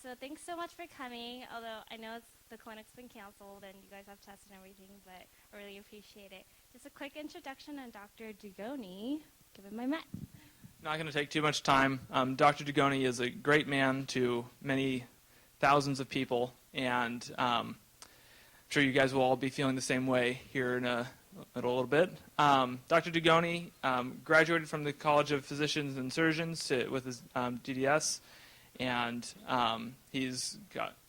so thanks so much for coming, although I know the clinic's been canceled and you guys have tests and everything, but I really appreciate it. Just a quick introduction on Dr. Dugoni. Give him my mic. Not going to take too much time. Dr. Dugoni is a great man to many thousands of people, and I'm sure you guys will all be feeling the same way here in a little bit. Dr. Dugoni graduated from the College of Physicians and Surgeons with his DDS, and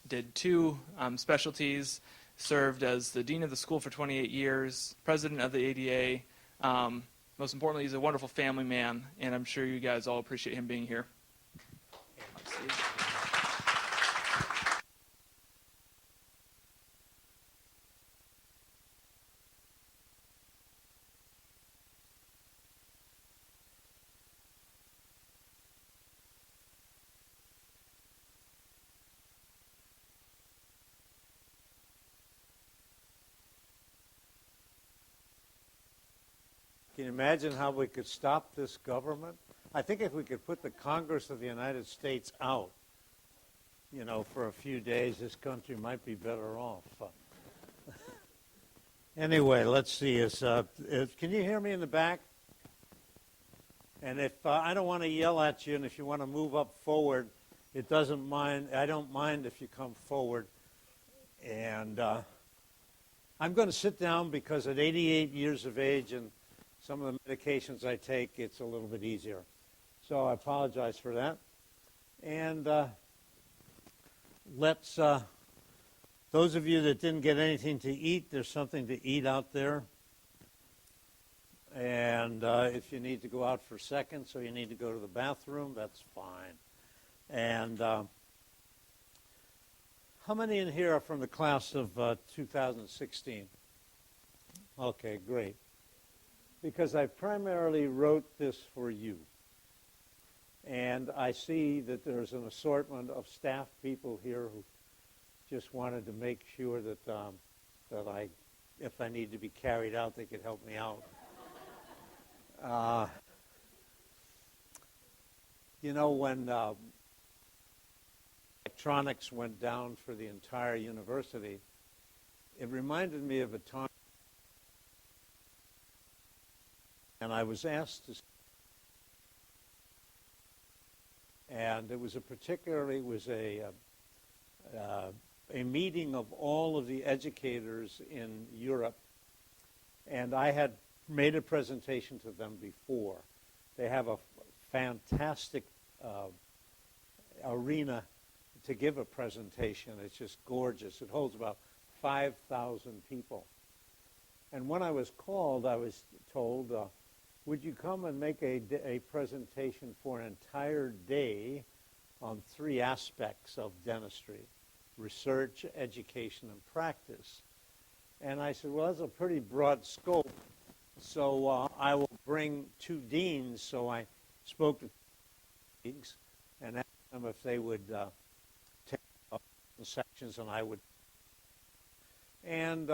did two specialties, served as the dean of the school for 28 years, president of the ADA. Most importantly, he's a wonderful family man, and I'm sure you guys all appreciate him being here. Can you imagine how we could stop this government? I think if we could put the Congress of the United States out, for a few days, this country might be better off. Anyway, let's see. Can you hear me in the back? And if I don't want to yell at you, and if you want to move up forward, I don't mind if you come forward. And I'm going to sit down because at 88 years of age and some of the medications I take, it's a little bit easier. So I apologize for that. And those of you that didn't get anything to eat, there's something to eat out there. And if you need to go out for seconds or you need to go to the bathroom, that's fine. And how many in here are from the class of 2016? Okay, great. Because I primarily wrote this for you. And I see that there's an assortment of staff people here who just wanted to make sure that if I need to be carried out, they could help me out. When electronics went down for the entire university, it reminded me of a time. And I was asked to, and it was a meeting of all of the educators in Europe, and I had made a presentation to them before. They have a fantastic arena to give a presentation. It's just gorgeous. It holds about 5,000 people. And when I was called, I was told, would you come and make a presentation for an entire day on 3 aspects of dentistry: research, education, and practice? And I said, well, that's a pretty broad scope, so I will bring 2 deans. So I spoke to colleagues and asked them if they would take sections, and I would. And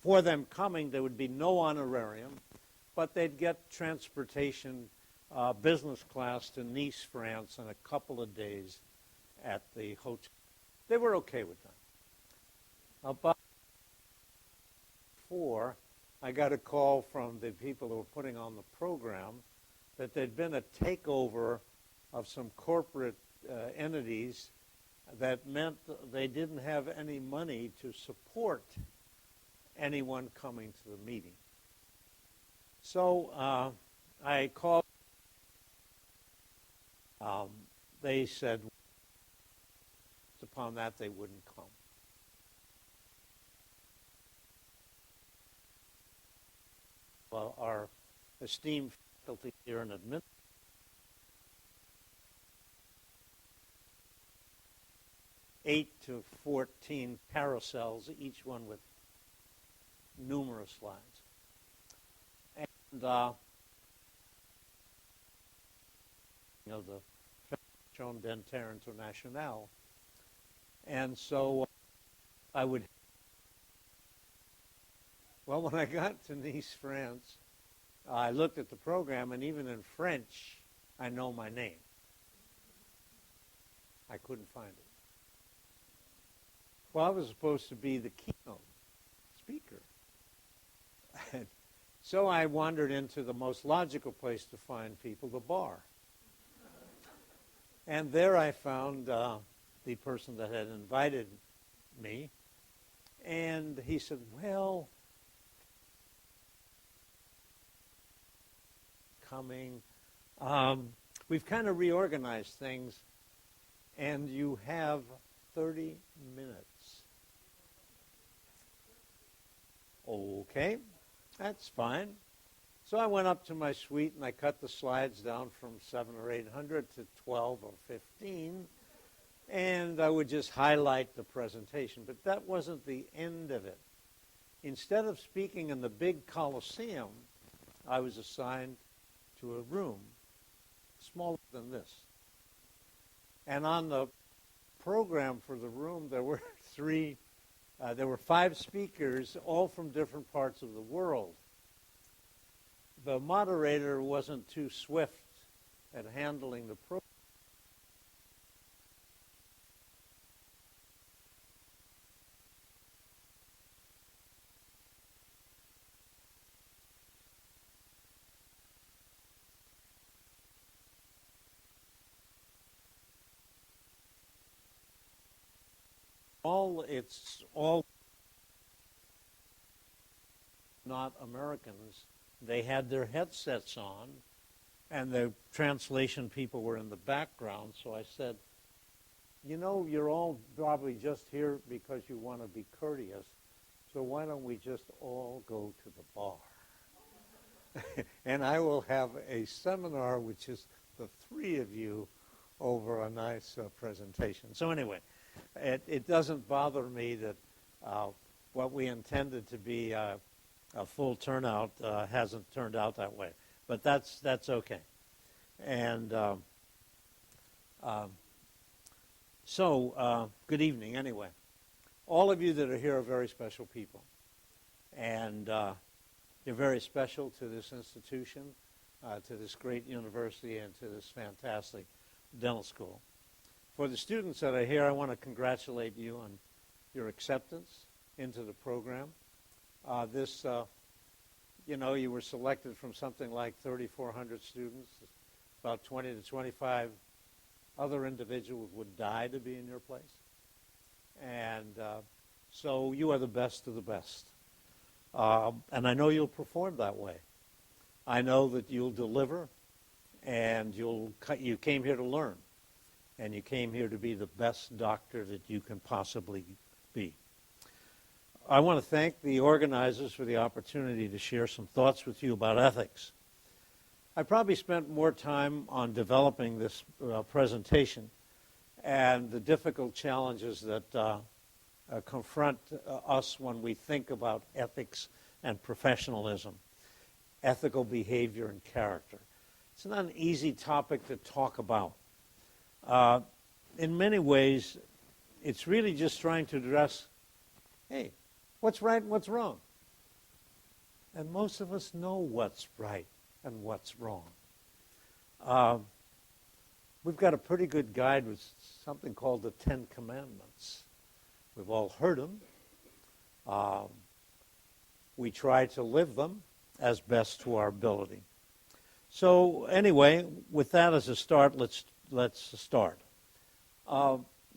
for them coming, there would be no honorarium, but they'd get transportation, business class to Nice, France, in a couple of days at the hotel. They were okay with that. About 4, I got a call from the people who were putting on the program that there'd been a takeover of some corporate entities that meant they didn't have any money to support anyone coming to the meeting. So I called. They said upon that they wouldn't come. Well, our esteemed faculty here in admin. Eight to 14 carousels, each one with numerous slides. And the Federation Dentaire Internationale. And so when I got to Nice, France, I looked at the program, and even in French, I know my name. I couldn't find it. Well, I was supposed to be the keynote speaker. So I wandered into the most logical place to find people, the bar. And there I found the person that had invited me. And he said, well, we've kind of reorganized things, and you have 30 minutes. Okay, that's fine. So I went up to my suite and I cut the slides down from 700 or 800 to 12 or 15, and I would just highlight the presentation. But that wasn't the end of it. Instead of speaking in the big Coliseum, I was assigned to a room smaller than this. And on the program for the room, there were there were 5 speakers, all from different parts of the world. The moderator wasn't too swift at handling the program. It's all not Americans. They had their headsets on, and the translation people were in the background. So I said, you know, you're all probably just here because you want to be courteous, so why don't we just all go to the bar? And I will have a seminar with just the 3 of you over a nice presentation. So anyway, it doesn't bother me that what we intended to be a full turnout hasn't turned out that way. But that's okay. And so good evening anyway. All of you that are here are very special people. And you're very special to this institution, to this great university, and to this fantastic dental school. For the students that are here, I want to congratulate you on your acceptance into the program. You were selected from something like 3,400 students. About 20 to 25 other individuals would die to be in your place. And so you are the best of the best. And I know you'll perform that way. I know that you'll deliver, and you came here to learn. And you came here to be the best doctor that you can possibly be. I want to thank the organizers for the opportunity to share some thoughts with you about ethics. I probably spent more time on developing this presentation and the difficult challenges that confront us when we think about ethics and professionalism, ethical behavior and character. It's not an easy topic to talk about. In many ways, it's really just trying to address, hey, what's right and what's wrong? And most of us know what's right and what's wrong. We've got a pretty good guide with something called the 10 Commandments. We've all heard them. We try to live them as best to our ability. So anyway, with that as a start, let's start.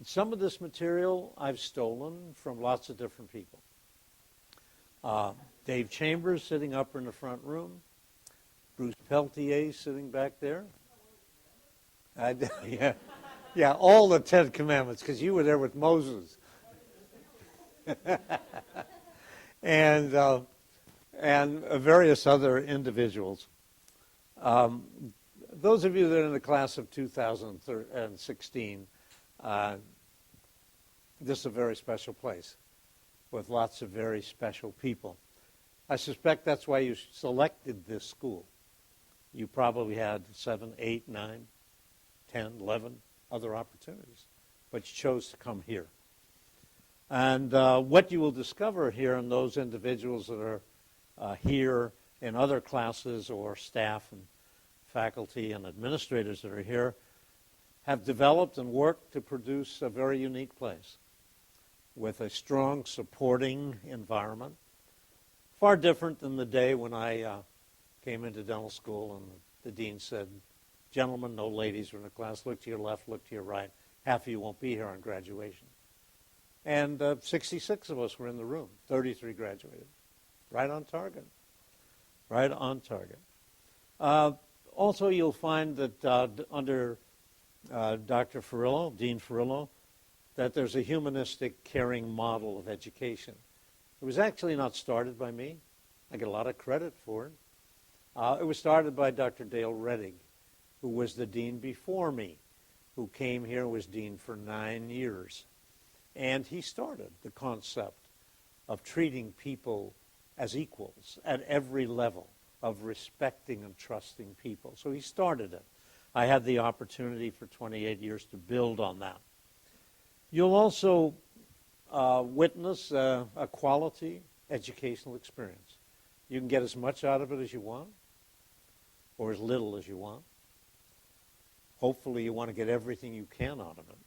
Some of this material I've stolen from lots of different people. Dave Chambers sitting up in the front room. Bruce Peltier sitting back there. Yeah, all the 10 Commandments, because you were there with Moses. and various other individuals. Those of you that are in the class of 2016, this is a very special place with lots of very special people. I suspect that's why you selected this school. You probably had 7, 8, 9, 10, 11 other opportunities, but you chose to come here. And what you will discover here in those individuals that are here in other classes, or staff and faculty and administrators that are here, have developed and worked to produce a very unique place. with a strong supporting environment. Far different than the day when I came into dental school and the dean said, "Gentlemen, no ladies are in the class. Look to your left, look to your right. Half of you won't be here on graduation." And 66 of us were in the room. 33 graduated. Right on target. Right on target. Also, you'll find that under Dr. Ferrillo, Dean Ferrillo, that there's a humanistic, caring model of education. It was actually not started by me. I get a lot of credit for it. It was started by Dr. Dale Reddig, who was the dean before me, who came here and was dean for 9 years. And he started the concept of treating people as equals at every level, of respecting and trusting people. So he started it. I had the opportunity for 28 years to build on that. You'll also witness a quality educational experience. You can get as much out of it as you want, or as little as you want. Hopefully you want to get everything you can out of it.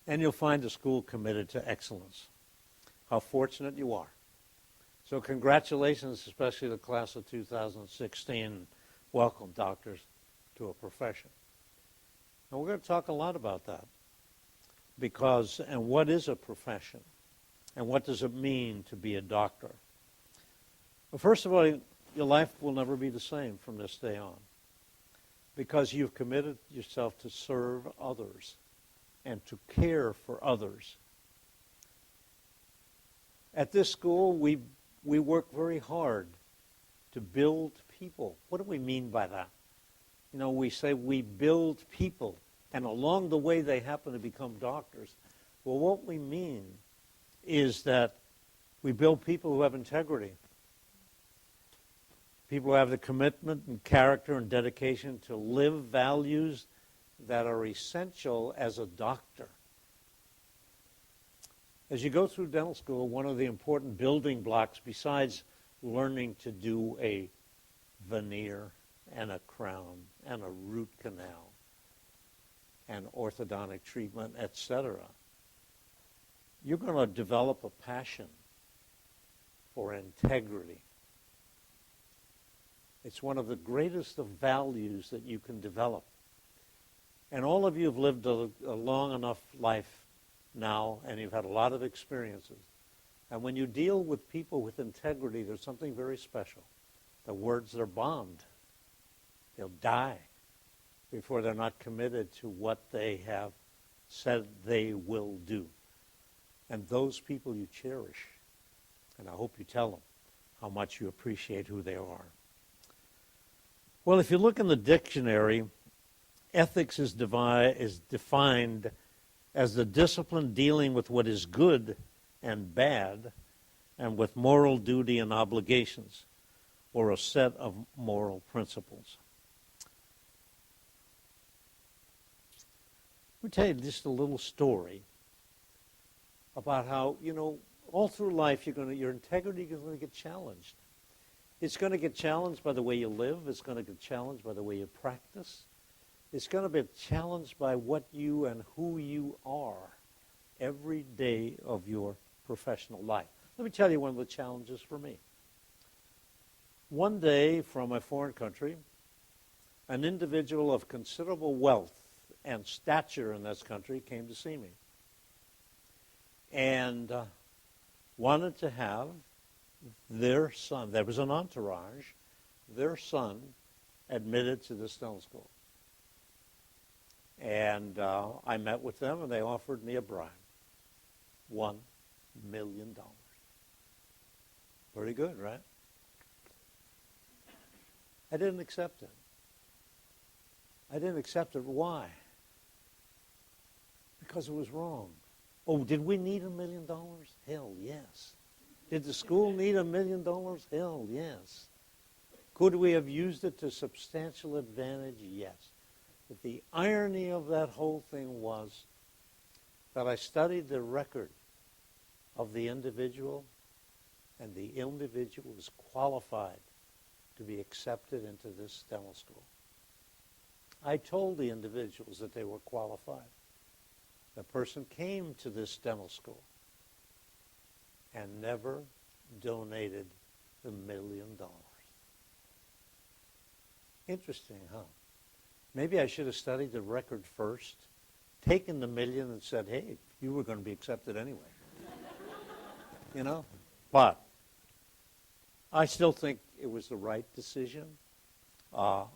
And you'll find a school committed to excellence. How fortunate you are. So congratulations, especially the class of 2016. Welcome, doctors, to a profession. And we're going to talk a lot about that. Because, and what is a profession? And what does it mean to be a doctor? Well, first of all, your life will never be the same from this day on. Because you've committed yourself to serve others and to care for others. At this school, we work very hard to build people. What do we mean by that? You know, we say we build people, and along the way they happen to become doctors. Well, what we mean is that we build people who have integrity, people who have the commitment and character and dedication to live values that are essential as a doctor. As you go through dental school, one of the important building blocks, besides learning to do a veneer and a crown and a root canal and orthodontic treatment, etc., you're going to develop a passion for integrity. It's one of the greatest of values that you can develop. And all of you have lived a long enough life now, and you've had a lot of experiences. And when you deal with people with integrity, there's something very special. The words are bond. They'll die before they're not committed to what they have said they will do. And those people you cherish. And I hope you tell them how much you appreciate who they are. Well, if you look in the dictionary, ethics is defined as the discipline dealing with what is good and bad and with moral duty and obligations, or a set of moral principles. Let me tell you just a little story about how, all through life your integrity is going to get challenged. It's going to get challenged by the way you live. It's going to get challenged by the way you practice. It's going to be challenged by what you and who you are every day of your professional life. Let me tell you one of the challenges for me. One day, from a foreign country, an individual of considerable wealth and stature in this country came to see me and wanted to have their son, there was an entourage, their son admitted to this dental school. And I met with them, and they offered me a bribe, $1 million. Pretty good, right? I didn't accept it. I didn't accept it. Why? Because it was wrong. Oh, did we need $1 million? Hell, yes. Did the school need $1 million? Hell, yes. Could we have used it to substantial advantage? Yes. But the irony of that whole thing was that I studied the record of the individual, and the individual was qualified to be accepted into this dental school. I told the individuals that they were qualified. The person came to this dental school. and never donated the $1 million. Interesting, huh? Maybe I should have studied the record first, taken the $1 million and said, hey, you were going to be accepted anyway. You know? But I still think it was the right decision. I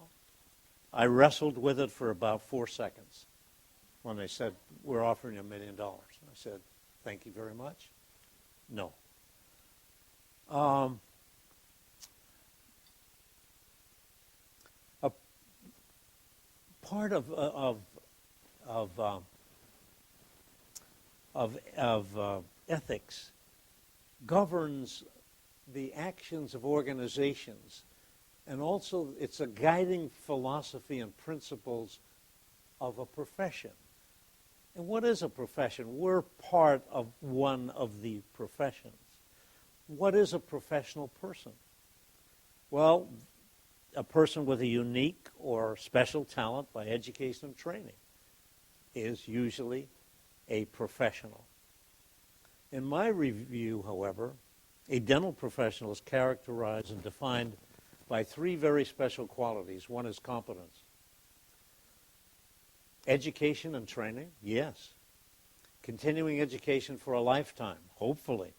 wrestled with it for about 4 seconds when they said, we're offering you $1 million. I said, thank you very much. No. A part of ethics governs the actions of organizations, and also it's a guiding philosophy and principles of a profession. And what is a profession? We're part of one of the professions. What is a professional person? Well, a person with a unique or special talent by education and training is usually a professional. In my review, however, a dental professional is characterized and defined by 3 very special qualities. One is competence. Education and training, yes. Continuing education for a lifetime, hopefully.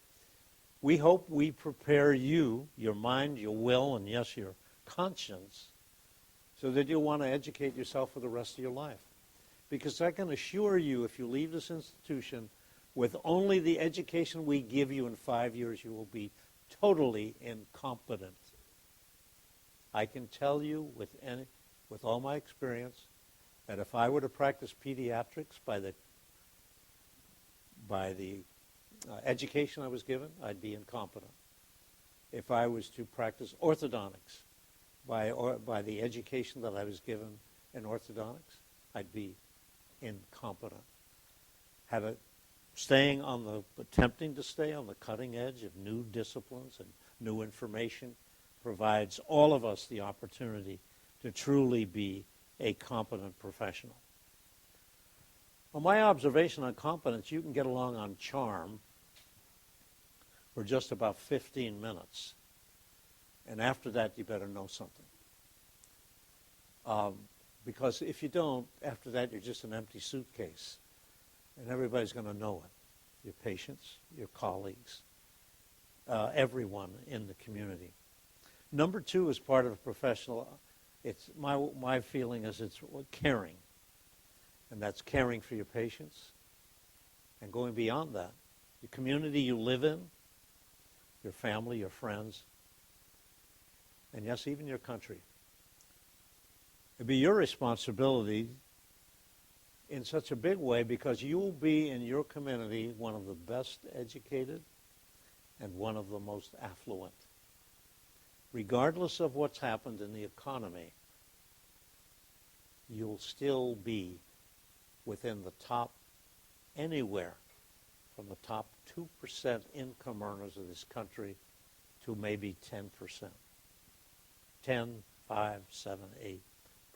We hope we prepare you, your mind, your will, and yes, your conscience, so that you'll want to educate yourself for the rest of your life. Because I can assure you, if you leave this institution with only the education we give you in 5 years, you will be totally incompetent. I can tell you with all my experience that if I were to practice pediatrics by the education I was given, I'd be incompetent. If I was to practice orthodontics by the education that I was given in orthodontics, I'd be incompetent. Attempting to stay on the cutting edge of new disciplines and new information provides all of us the opportunity to truly be a competent professional. Well, my observation on competence, you can get along on charm for just about 15 minutes. And after that, you better know something. Because if you don't, after that, you're just an empty suitcase. And everybody's going to know it. Your patients, your colleagues, everyone in the community. Number 2 is part of a professional. It's my feeling is it's caring. And that's caring for your patients. And going beyond that, the community you live in, your family, your friends, and yes, even your country. It'd be your responsibility in such a big way because you will be in your community one of the best educated and one of the most affluent. Regardless of what's happened in the economy, you'll still be within the top, anywhere from the top 2% income earners of this country to maybe 10%. 10, 5, 7,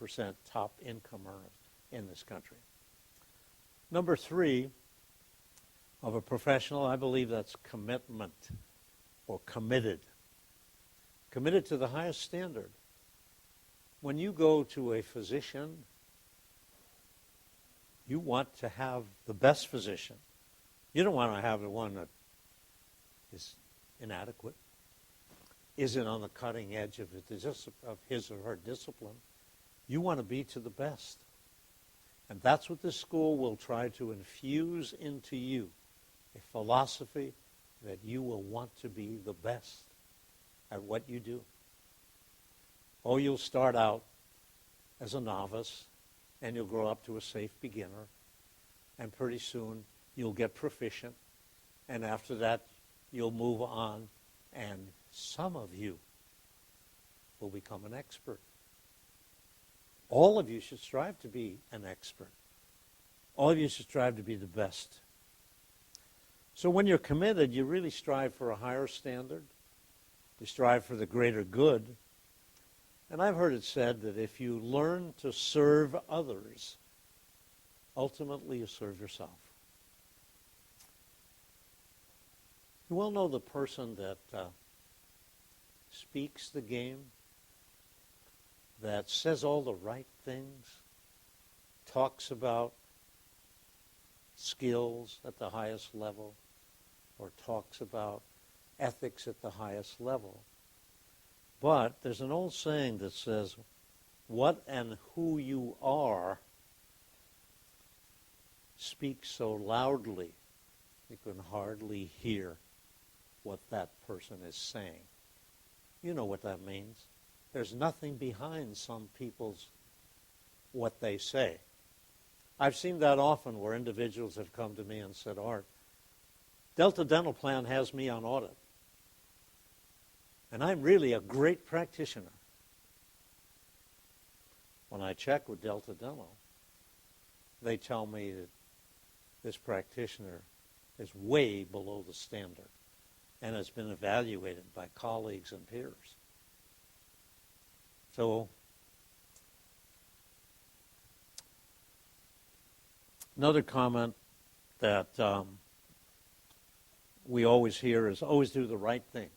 8% top income earners in this country. Number 3 of a professional, I believe that's commitment or committed. Committed to the highest standard. When you go to a physician, you want to have the best physician. You don't want to have the one that is inadequate, isn't on the cutting edge of his or her discipline. You want to be to the best. And that's what this school will try to infuse into you, a philosophy that you will want to be the best at what you do. Oh, you'll start out as a novice, and you'll grow up to a safe beginner, and pretty soon you'll get proficient, and after that you'll move on, and some of you will become an expert. All of you should strive to be an expert. All of you should strive to be the best. So when you're committed, you really strive for a higher standard. You strive for the greater good. And I've heard it said that if you learn to serve others, ultimately you serve yourself. You all know the person that speaks the game, that says all the right things, talks about skills at the highest level, or talks about ethics at the highest level. But there's an old saying that says, what and who you are speaks so loudly you can hardly hear what that person is saying. You know what that means. There's nothing behind some people's what they say. I've seen that often where individuals have come to me and said, Art, Delta Dental Plan has me on audit. And I'm really a great practitioner. When I check with Delta Dental, they tell me that this practitioner is way below the standard and has been evaluated by colleagues and peers. So, another comment that we always hear is always do the right thing.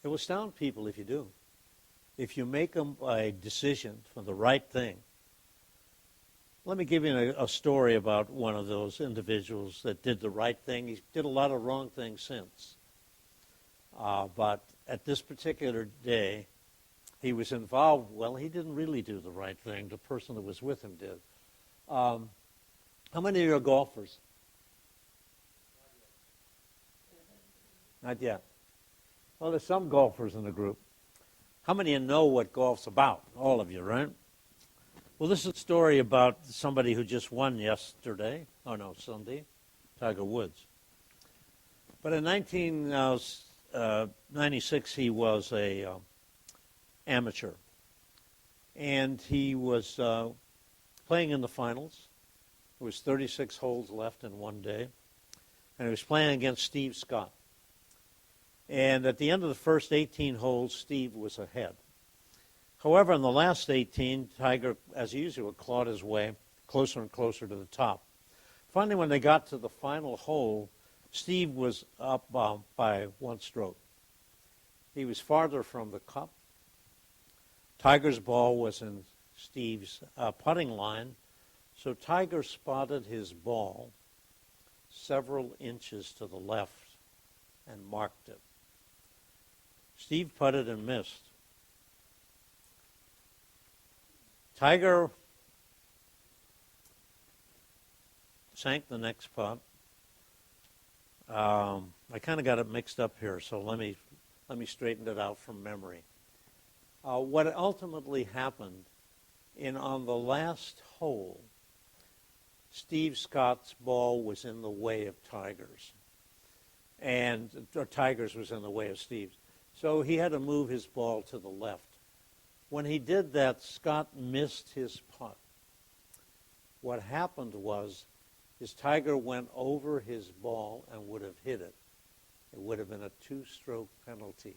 It will astound people if you do. If you make a decision for the right thing. Let me give you a story about one of those individuals that did the right thing. He did a lot of wrong things since. But at this particular day, he was involved. Well, he didn't really do the right thing. The person that was with him did. How many of you are golfers? Not yet. Well, there's some golfers in the group. How many of you know what golf's about? All of you, right? Well, this is a story about somebody who just won Sunday, Tiger Woods. But in 1996, he was a amateur. And he was playing in the finals. There was 36 holes left in one day. And he was playing against Steve Scott. And at the end of the first 18 holes, Steve was ahead. However, in the last 18, Tiger, as usual, clawed his way closer and closer to the top. Finally, when they got to the final hole, Steve was up by one stroke. He was farther from the cup. Tiger's ball was in Steve's putting line, so Tiger spotted his ball several inches to the left and marked it. Steve putted and missed. Tiger sank the next putt. I kind of got it mixed up here, so let me straighten it out from memory. What ultimately happened on the last hole, Steve Scott's ball was in the way of Tiger's, or Tiger's was in the way of Steve's. So he had to move his ball to the left. When he did that, Scott missed his putt. What happened was his Tiger went over his ball and would have hit it. It would have been a two-stroke penalty.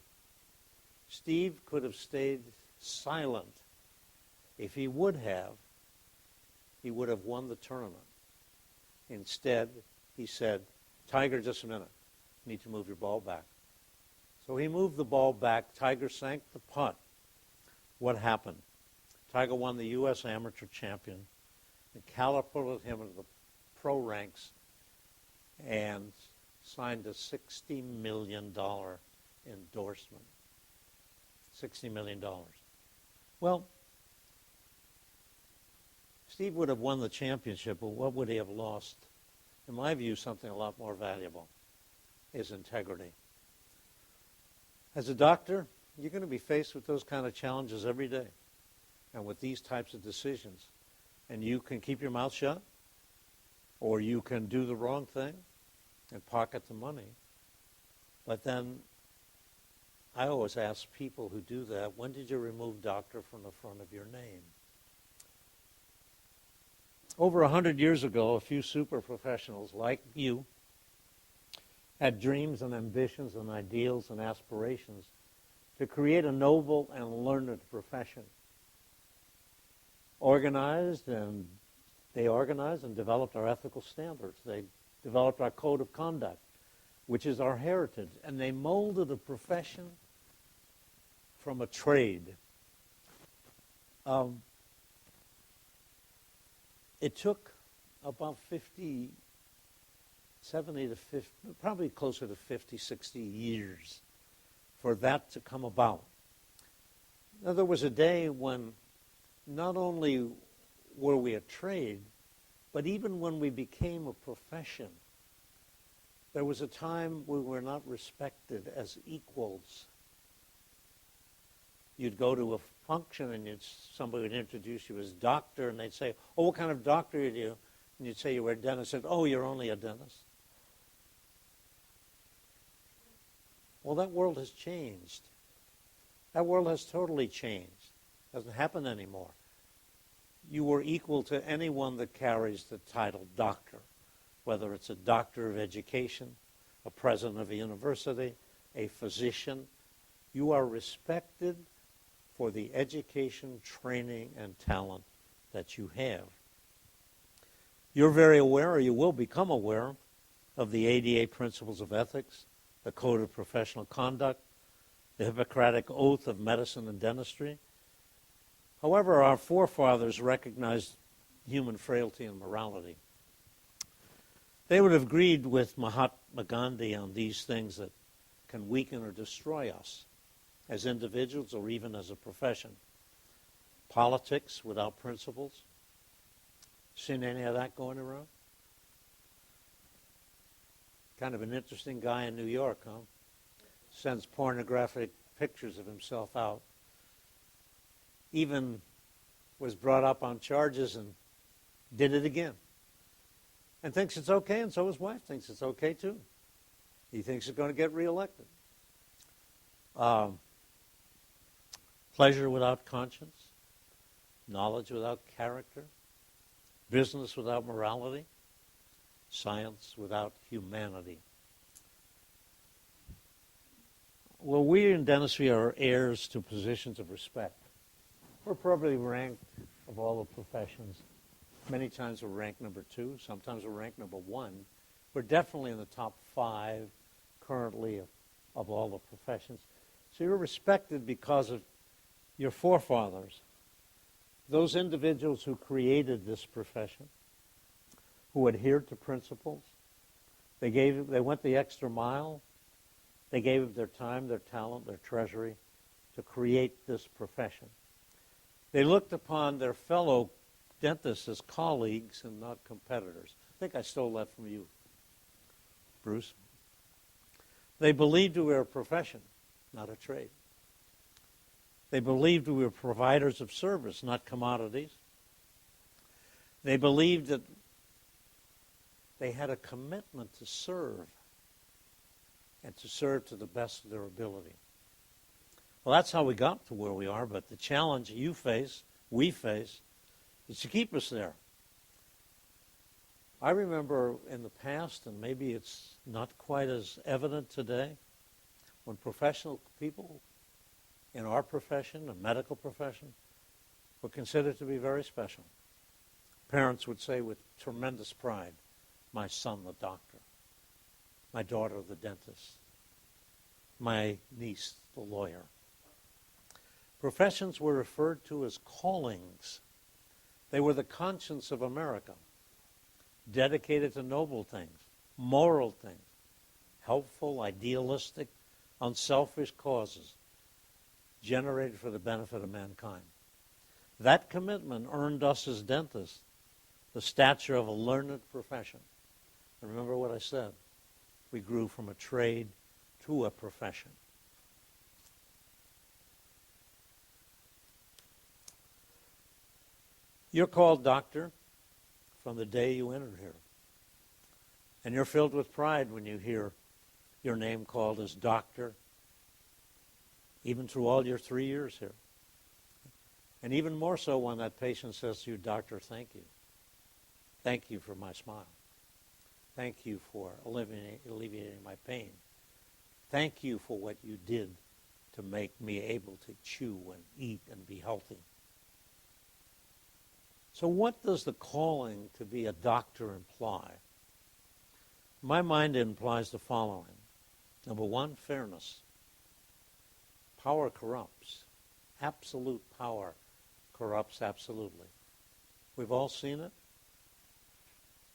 Steve could have stayed silent. If he would have won the tournament. Instead, he said, Tiger, just a minute. You need to move your ball back. So he moved the ball back. Tiger sank the putt. What happened? Tiger won the U.S. Amateur Champion and catapulted him into the pro ranks and signed a $60 million endorsement. $60 million. Well, Steve would have won the championship, but what would he have lost? In my view, something a lot more valuable, his integrity. As a doctor, you're going to be faced with those kind of challenges every day and with these types of decisions. And you can keep your mouth shut, or you can do the wrong thing and pocket the money. But then I always ask people who do that, when did you remove doctor from the front of your name? Over 100 years ago, a few super professionals like you had dreams and ambitions and ideals and aspirations to create a noble and learned profession. They organized and developed our ethical standards. They developed our code of conduct. which is our heritage. And they molded a profession from a trade. It took about 70 to 50, probably closer to 50, 60 years for that to come about. Now, there was a day when not only were we a trade, but even when we became a profession, there was a time we were not respected as equals. You'd go to a function and somebody would introduce you as doctor, and they'd say, "Oh, what kind of doctor are you?" And you'd say you were a dentist. And, "Oh, you're only a dentist." Well, that world has changed. That world has totally changed. It doesn't happen anymore. You were equal to anyone that carries the title doctor, whether it's a doctor of education, a president of a university, a physician. You are respected for the education, training, and talent that you have. You're very aware, or you will become aware, of the ADA principles of ethics, the Code of Professional Conduct, the Hippocratic Oath of Medicine and Dentistry. However, our forefathers recognized human frailty and morality. They would have agreed with Mahatma Gandhi on these things that can weaken or destroy us as individuals or even as a profession. Politics without principles. Seen any of that going around? Kind of an interesting guy in New York, huh? Sends pornographic pictures of himself out. Even was brought up on charges and did it again. And thinks it's okay, and so his wife thinks it's okay too. He thinks he's going to get reelected. Pleasure without conscience, knowledge without character, business without morality, science without humanity. Well, we in dentistry are heirs to positions of respect. We're probably ranked, of all the professions, many times we're ranked number 2, sometimes we're ranked number 1. We're definitely in the top 5 currently of all the professions. So you're respected because of your forefathers, those individuals who created this profession, who adhered to principles. They went the extra mile. They gave their time, their talent, their treasury to create this profession. They looked upon their fellow dentists as colleagues and not competitors. I think I stole that from you, Bruce. They believed we were a profession, not a trade. They believed we were providers of service, not commodities. They believed that they had a commitment to serve, and to serve to the best of their ability. Well, that's how we got to where we are, but the challenge you face, we face, is to keep us there. I remember in the past, and maybe it's not quite as evident today, when professional people in our profession, the medical profession, were considered to be very special. Parents would say with tremendous pride, "My son, the doctor. My daughter, the dentist. My niece, the lawyer." Professions were referred to as callings. They were the conscience of America, dedicated to noble things, moral things, helpful, idealistic, unselfish causes, generated for the benefit of mankind. That commitment earned us as dentists the stature of a learned profession. And remember what I said. We grew from a trade to a profession. You're called doctor from the day you entered here. And you're filled with pride when you hear your name called as doctor, even through all your 3 years here. And even more so when that patient says to you, "Doctor, thank you. Thank you for my smile. Thank you for alleviating my pain. Thank you for what you did to make me able to chew and eat and be healthy." So what does the calling to be a doctor imply? In my mind, it implies the following. Number one, fairness. Power corrupts. Absolute power corrupts absolutely. We've all seen it.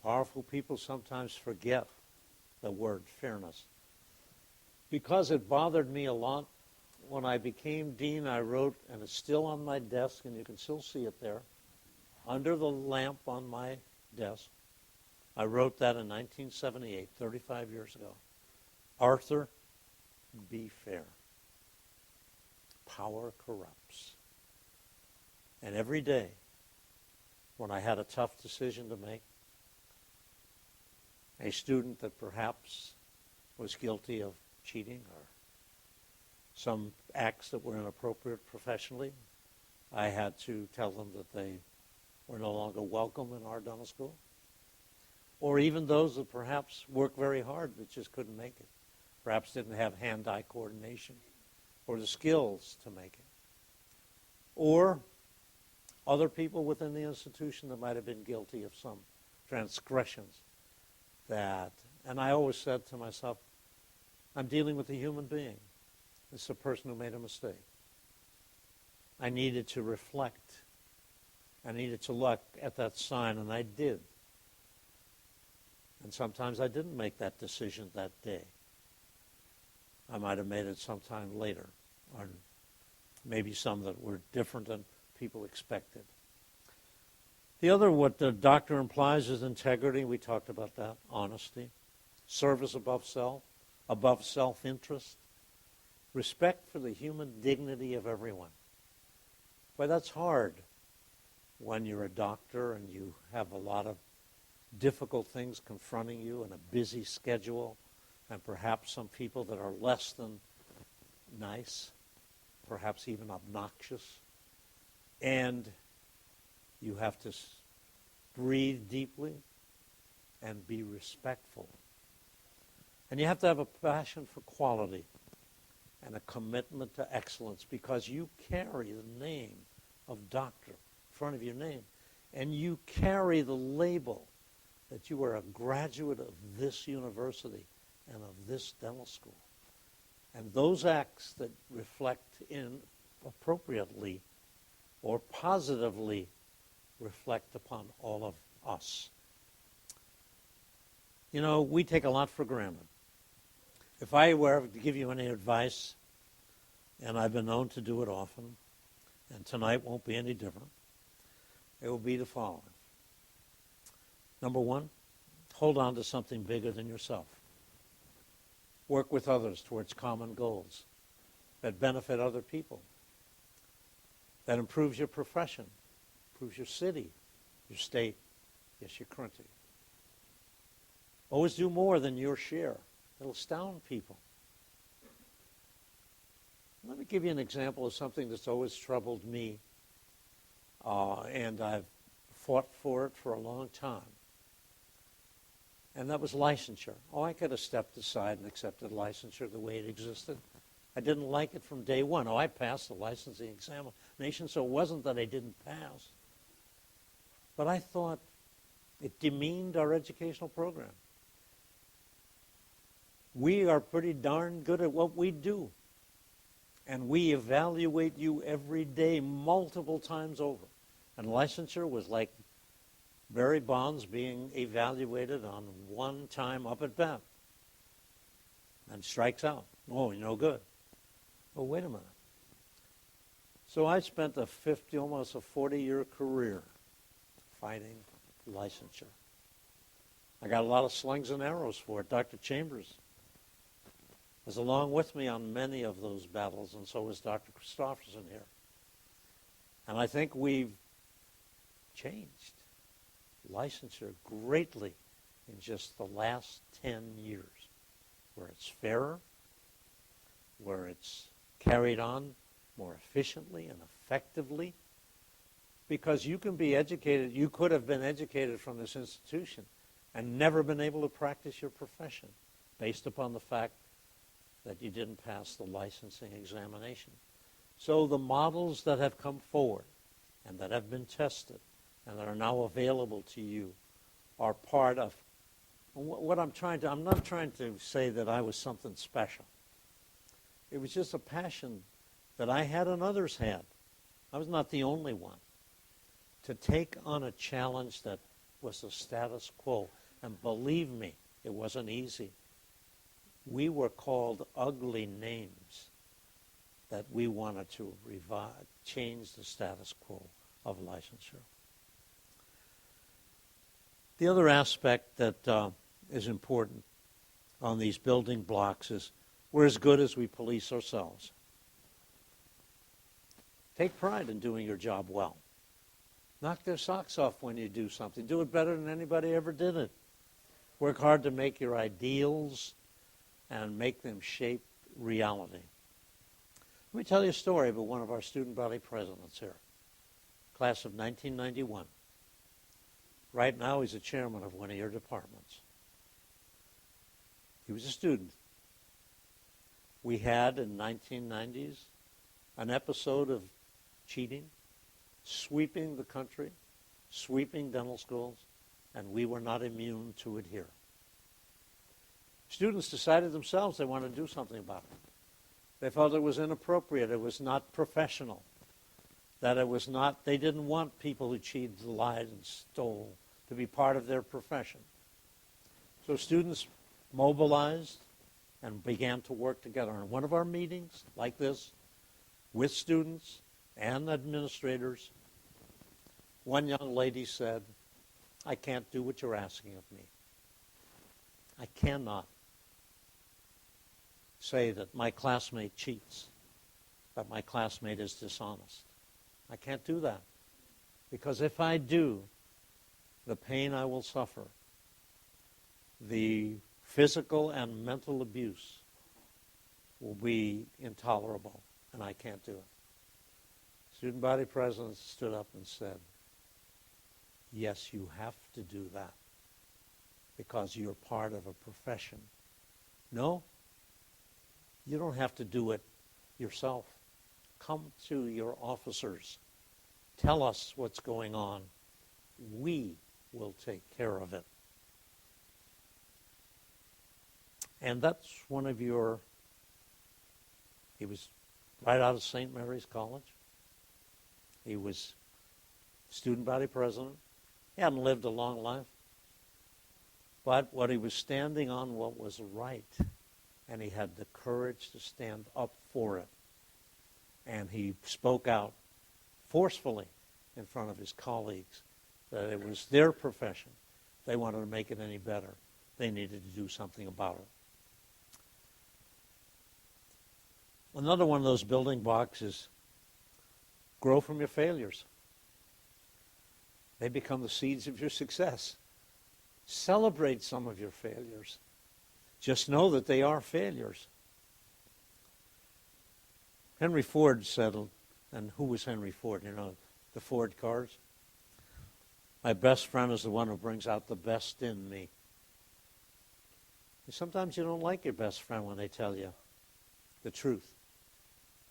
Powerful people sometimes forget the word fairness. Because it bothered me a lot, when I became dean, I wrote, and it's still on my desk, and you can still see it there, under the lamp on my desk. I wrote that in 1978, 35 years ago. Arthur, be fair. Power corrupts. And every day, when I had a tough decision to make, a student that perhaps was guilty of cheating or some acts that were inappropriate professionally, I had to tell them that they were no longer welcome in our dental school. Or even those that perhaps worked very hard but just couldn't make it. Perhaps didn't have hand-eye coordination or the skills to make it. Or other people within the institution that might have been guilty of some transgressions that, and I always said to myself, I'm dealing with a human being. This is a person who made a mistake. I needed to reflect. I needed to look at that sign, and I did. And sometimes I didn't make that decision that day. I might have made it sometime later, or maybe some that were different than people expected. The other, what the doctor implies, is integrity. We talked about that. Honesty. Service above self-interest. Respect for the human dignity of everyone. Well, that's hard when you're a doctor and you have a lot of difficult things confronting you and a busy schedule, and perhaps some people that are less than nice, perhaps even obnoxious. And you have to breathe deeply and be respectful. And you have to have a passion for quality and a commitment to excellence, because you carry the name of doctor in front of your name, and you carry the label that you are a graduate of this university and of this dental school. And those acts that reflect appropriately or positively reflect upon all of us. You know, we take a lot for granted. If I were to give you any advice, and I've been known to do it often, and tonight won't be any different, it will be the following. Number one, hold on to something bigger than yourself. Work with others towards common goals that benefit other people, that improves your profession, improves your city, your state, yes, your country. Always do more than your share. It'll astound people. Let me give you an example of something that's always troubled me, and I've fought for it for a long time. And that was licensure. Oh, I could have stepped aside and accepted licensure the way it existed. I didn't like it from day one. Oh, I passed the licensing examination, so it wasn't that I didn't pass. But I thought it demeaned our educational program. We are pretty darn good at what we do. And we evaluate you every day, multiple times over. And licensure was like Barry Bonds being evaluated on one time up at bat. And strikes out. Oh, you're no good. Oh, wait a minute. So I spent almost a 40-year career fighting licensure. I got a lot of slings and arrows for it. Dr. Chambers was along with me on many of those battles, and so was Dr. Christofferson here. And I think we've changed licensure greatly in just the last 10 years, where it's fairer, where it's carried on more efficiently and effectively, because you can be educated, you could have been educated from this institution and never been able to practice your profession based upon the fact that you didn't pass the licensing examination. So the models that have come forward and that have been tested and that are now available to you are part of What I'm not trying to say that I was something special. It was just a passion that I had and others had. I was not the only one. To take on a challenge that was the status quo. And believe me, it wasn't easy. We were called ugly names that we wanted to change the status quo of licensure. The other aspect that is important on these building blocks is we're as good as we police ourselves. Take pride in doing your job well. Knock their socks off when you do something. Do it better than anybody ever did it. Work hard to make your ideals and make them shape reality. Let me tell you a story about one of our student body presidents here, class of 1991. Right now, he's the chairman of one of your departments. He was a student. We had in 1990s an episode of cheating, sweeping the country, sweeping dental schools, and we were not immune to it here. Students decided themselves they wanted to do something about it. They felt it was inappropriate, it was not professional, that it was not, they didn't want people who cheated, lied, and stole to be part of their profession. So students mobilized and began to work together. In one of our meetings like this, with students and administrators, one young lady said, I can't do what you're asking of me. I cannot say that my classmate cheats, that my classmate is dishonest. I can't do that. Because if I do, the pain I will suffer, the physical and mental abuse will be intolerable, and I can't do it. Student body president stood up and said, yes, you have to do that because you're part of a profession. No, you don't have to do it yourself. Come to your officers. Tell us what's going on. We will take care of it. And that's one of your, he was right out of St. Mary's College. He was student body president. He hadn't lived a long life. But what he was standing on, what was right, and he had the courage to stand up for it. And he spoke out forcefully in front of his colleagues that it was their profession. If they wanted to make it any better, they needed to do something about it. Another one of those building blocks is grow from your failures. They become the seeds of your success. Celebrate some of your failures. Just know that they are failures. Henry Ford said, and who was Henry Ford? You know, the Ford cars. My best friend is the one who brings out the best in me. And sometimes you don't like your best friend when they tell you the truth.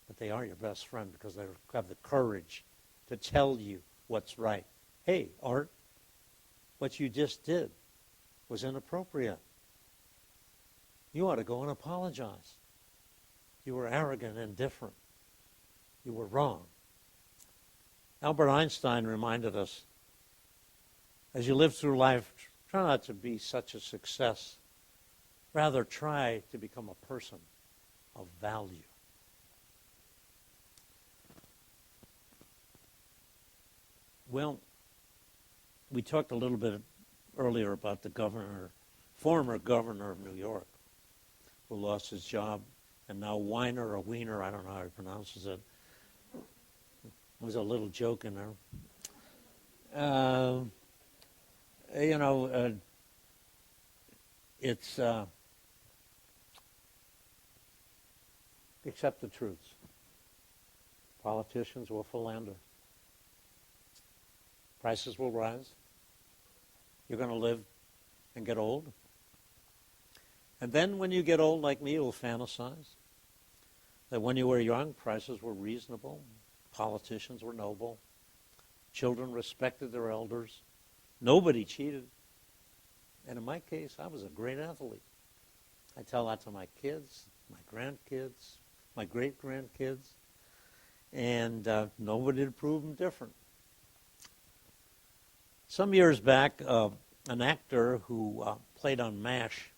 But they are your best friend because they have the courage to tell you what's right. Hey, Art, what you just did was inappropriate. You ought to go and apologize. You were arrogant and indifferent. You were wrong. Albert Einstein reminded us, as you live through life, try not to be such a success. Rather, try to become a person of value. Well, we talked a little bit earlier about the former governor of New York, who lost his job, and now Weiner or Wiener, I don't know how he pronounces it. There was a little joke in there. It's accept the truths. Politicians will philander. Prices will rise. You're going to live and get old. And then when you get old like me, you'll fantasize that when you were young, prices were reasonable, politicians were noble, children respected their elders, nobody cheated, And in my case, I was a great athlete. I tell that to my kids, my grandkids, my great-grandkids, and nobody to prove them different. Some years back, an actor who played on MASH,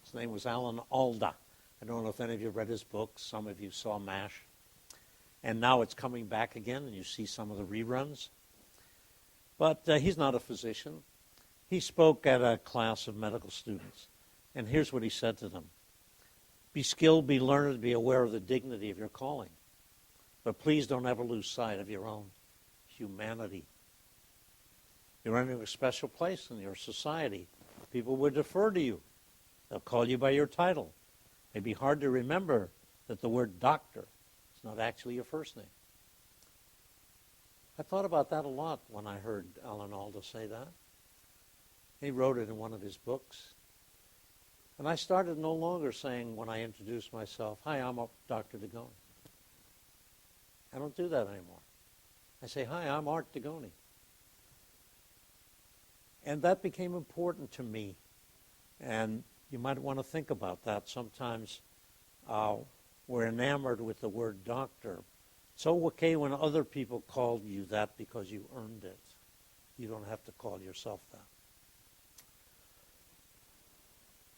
his name was Alan Alda. I don't know if any of you read his books. Some of you saw MASH. And now it's coming back again, and you see some of the reruns. But he's not a physician. He spoke at a class of medical students. And here's what he said to them. Be skilled, be learned, be aware of the dignity of your calling. But please don't ever lose sight of your own humanity. You're entering a special place in your society. People will defer to you. They'll call you by your title. It may be hard to remember that the word doctor is not actually your first name. I thought about that a lot when I heard Alan Alda say that. He wrote it in one of his books. And I started no longer saying when I introduced myself, hi, I'm Dr. Dugoni. I don't do that anymore. I say, hi, I'm Art Dugoni. And that became important to me. And you might want to think about that. Sometimes we're enamored with the word doctor. It's okay when other people call you that because you earned it. You don't have to call yourself that.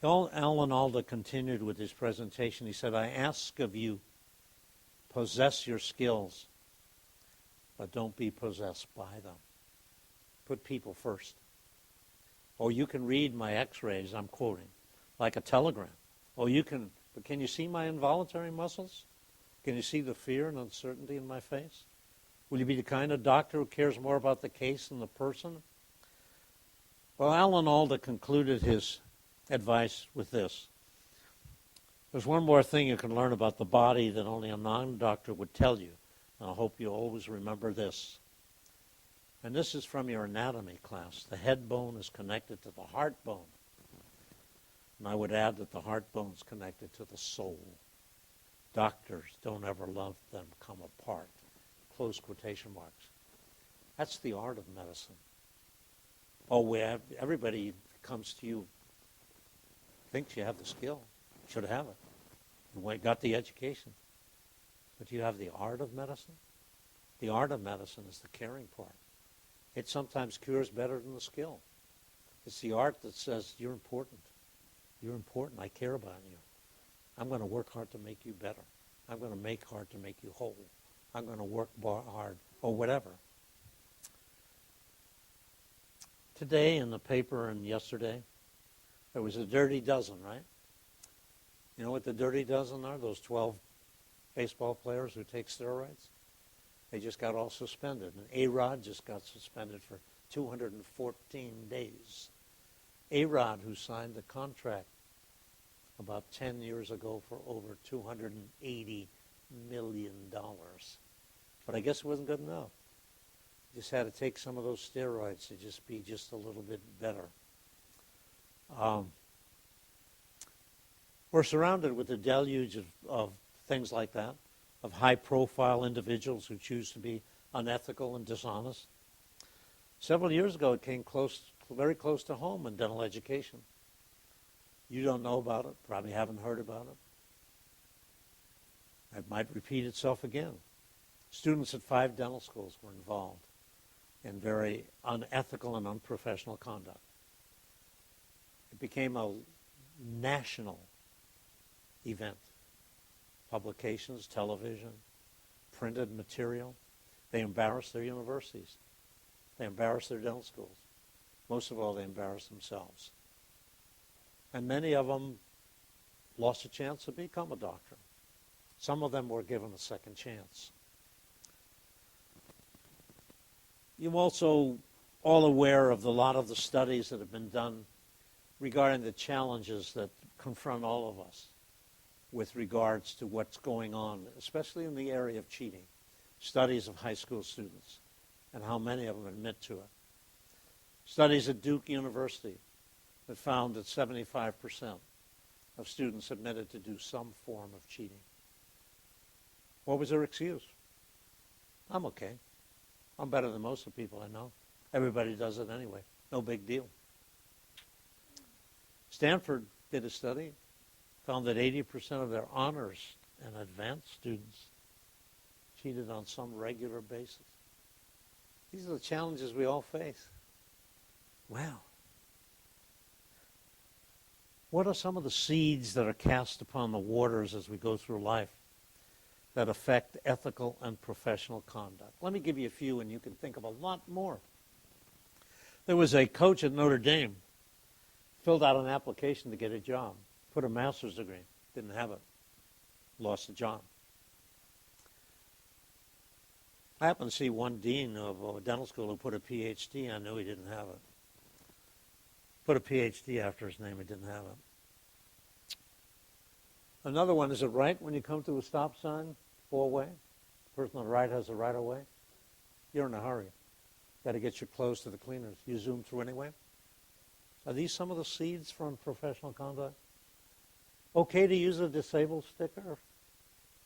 Alan Alda continued with his presentation. He said, I ask of you, possess your skills, but don't be possessed by them. Put people first. Or you can read my x-rays, I'm quoting, like a telegram. But can you see my involuntary muscles? Can you see the fear and uncertainty in my face? Will you be the kind of doctor who cares more about the case than the person? Well, Alan Alda concluded his advice with this. There's one more thing you can learn about the body that only a non-doctor would tell you. And I hope you always remember this. And this is from your anatomy class. The head bone is connected to the heart bone. And I would add that the heart bone is connected to the soul. Doctors don't ever let them come apart. Close quotation marks. That's the art of medicine. Everybody comes to you, thinks you have the skill. You should have it. You got the education. But you have the art of medicine? The art of medicine is the caring part. It sometimes cures better than the skill. It's the art that says, you're important. You're important. I care about you. I'm going to work hard to make you better. I'm going to make hard to make you whole. I'm going to work hard, or whatever. Today in the paper and yesterday, there was a dirty dozen, right? You know what the dirty dozen are? Those 12 baseball players who take steroids? They just got all suspended. And A-Rod just got suspended for 214 days. A-Rod, who signed the contract about 10 years ago for over $280 million. But I guess it wasn't good enough. Just had to take some of those steroids to just be just a little bit better. We're surrounded with a deluge of things like that, of high-profile individuals who choose to be unethical and dishonest. Several years ago, it came very close to home in dental education. You don't know about it, probably haven't heard about it. It might repeat itself again. Students at 5 dental schools were involved in very unethical and unprofessional conduct. It became a national event. Publications, television, printed material. They embarrassed their universities. They embarrassed their dental schools. Most of all, they embarrassed themselves. And many of them lost a chance to become a doctor. Some of them were given a second chance. You're also all aware of a lot of the studies that have been done regarding the challenges that confront all of us with regards to what's going on, especially in the area of cheating. Studies of high school students and how many of them admit to it. Studies at Duke University that found that 75% of students admitted to do some form of cheating. What was their excuse? I'm okay. I'm better than most of the people I know. Everybody does it anyway. No big deal. Stanford did a study, found that 80% of their honors and advanced students cheated on some regular basis. These are the challenges we all face. Wow. What are some of the seeds that are cast upon the waters as we go through life that affect ethical and professional conduct? Let me give you a few, and you can think of a lot more. There was a coach at Notre Dame, filled out an application to get a job, put a master's degree, didn't have it, lost the job. I happened to see one dean of a dental school who put a PhD. I knew he didn't have it. Put a PhD after his name, he didn't have it. Another one, is it right when you come to a stop sign, four-way, the person on the right has the right of way? You're in a hurry. Got to get your clothes to the cleaners. You zoom through anyway? Are these some of the seeds from professional conduct? Okay to use a disabled sticker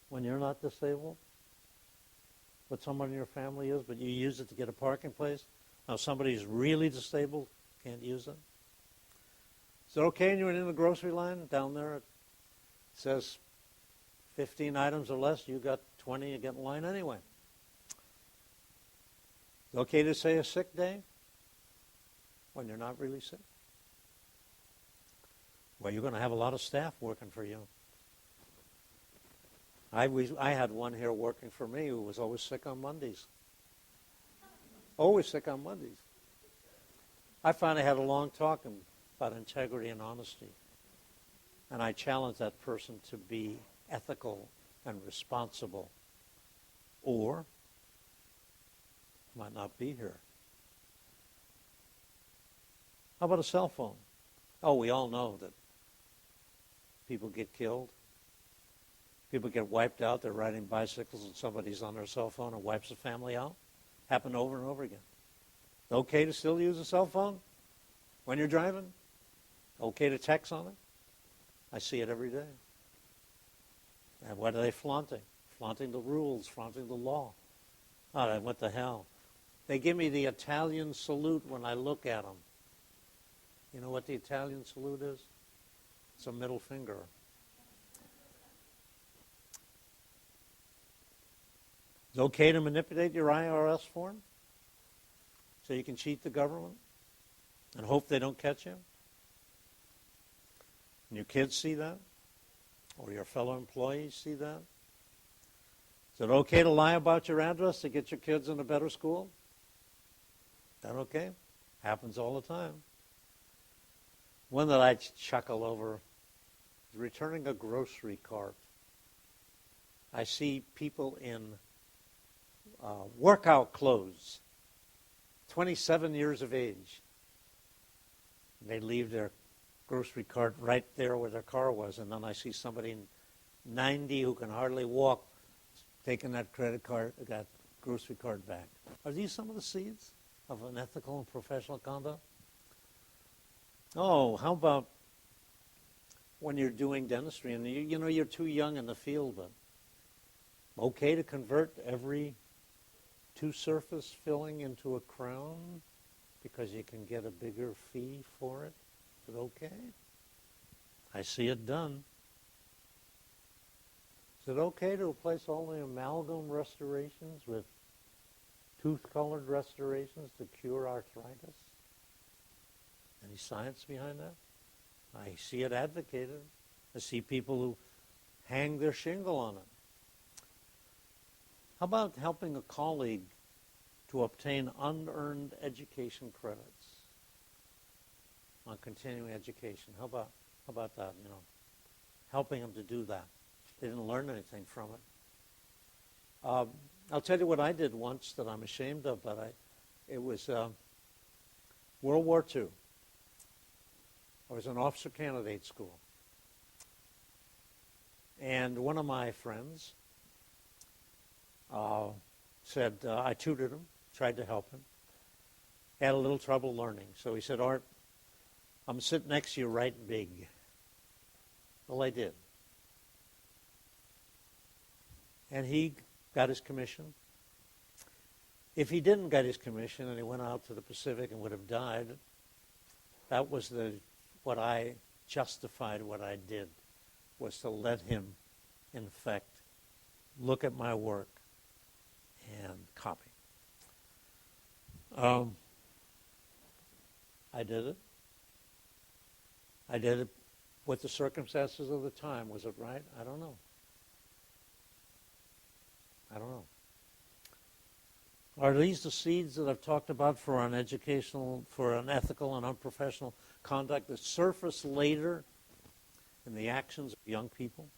when you're not disabled, but someone in your family is, but you use it to get a parking place? Now somebody who's really disabled can't use it? Is it okay when you're in the grocery line down there? It says 15 items or less, you got 20, you get in line anyway. Is it okay to say a sick day when you're not really sick? Well, you're going to have a lot of staff working for you. I had one here working for me who was always sick on Mondays. Always sick on Mondays. I finally had a long talk about integrity and honesty. And I challenged that person to be ethical and responsible, or might not be here. How about a cell phone? Oh, we all know that people get killed. People get wiped out. They're riding bicycles and somebody's on their cell phone and wipes the family out. Happened over and over again. Okay to still use a cell phone when you're driving? Okay to text on it? I see it every day. And what are they flaunting? Flaunting the rules, flaunting the law. Oh, what the hell? They give me the Italian salute when I look at them. You know what the Italian salute is? It's a middle finger. It's okay to manipulate your IRS form so you can cheat the government and hope they don't catch you? And your kids see that? Or your fellow employees see that? Is it okay to lie about your address to get your kids in a better school? Is that okay? Happens all the time. One that I chuckle over is returning a grocery cart. I see people in workout clothes, 27 years of age. They leave their grocery cart right there where their car was, and then I see somebody 90 who can hardly walk taking that that grocery cart back. Are these some of the seeds of unethical and professional conduct? Oh, how about when you're doing dentistry and you're too young in the field, but okay to convert every tooth surface filling into a crown because you can get a bigger fee for it? Is it okay? I see it done. Is it okay to replace all the amalgam restorations with tooth-colored restorations to cure arthritis? Any science behind that? I see it advocated. I see people who hang their shingle on it. How about helping a colleague to obtain unearned education credits on continuing education? How about that, helping them to do that? They didn't learn anything from it. I'll tell you what I did once that I'm ashamed of, but it was World War II. I was in officer candidate school. And one of my friends said, I tutored him, tried to help him. Had a little trouble learning. So he said, Art, I'm sitting next to you, write big. Well, I did. And he got his commission. If he didn't get his commission and he went out to the Pacific and would have died, that was what I justified what I did was to let him, in effect, look at my work and copy. I did it. I did it with the circumstances of the time. Was it right? I don't know. I don't know. Are these the seeds that I've talked about for an educational, for an ethical and unprofessional conduct that surface later in the actions of young people?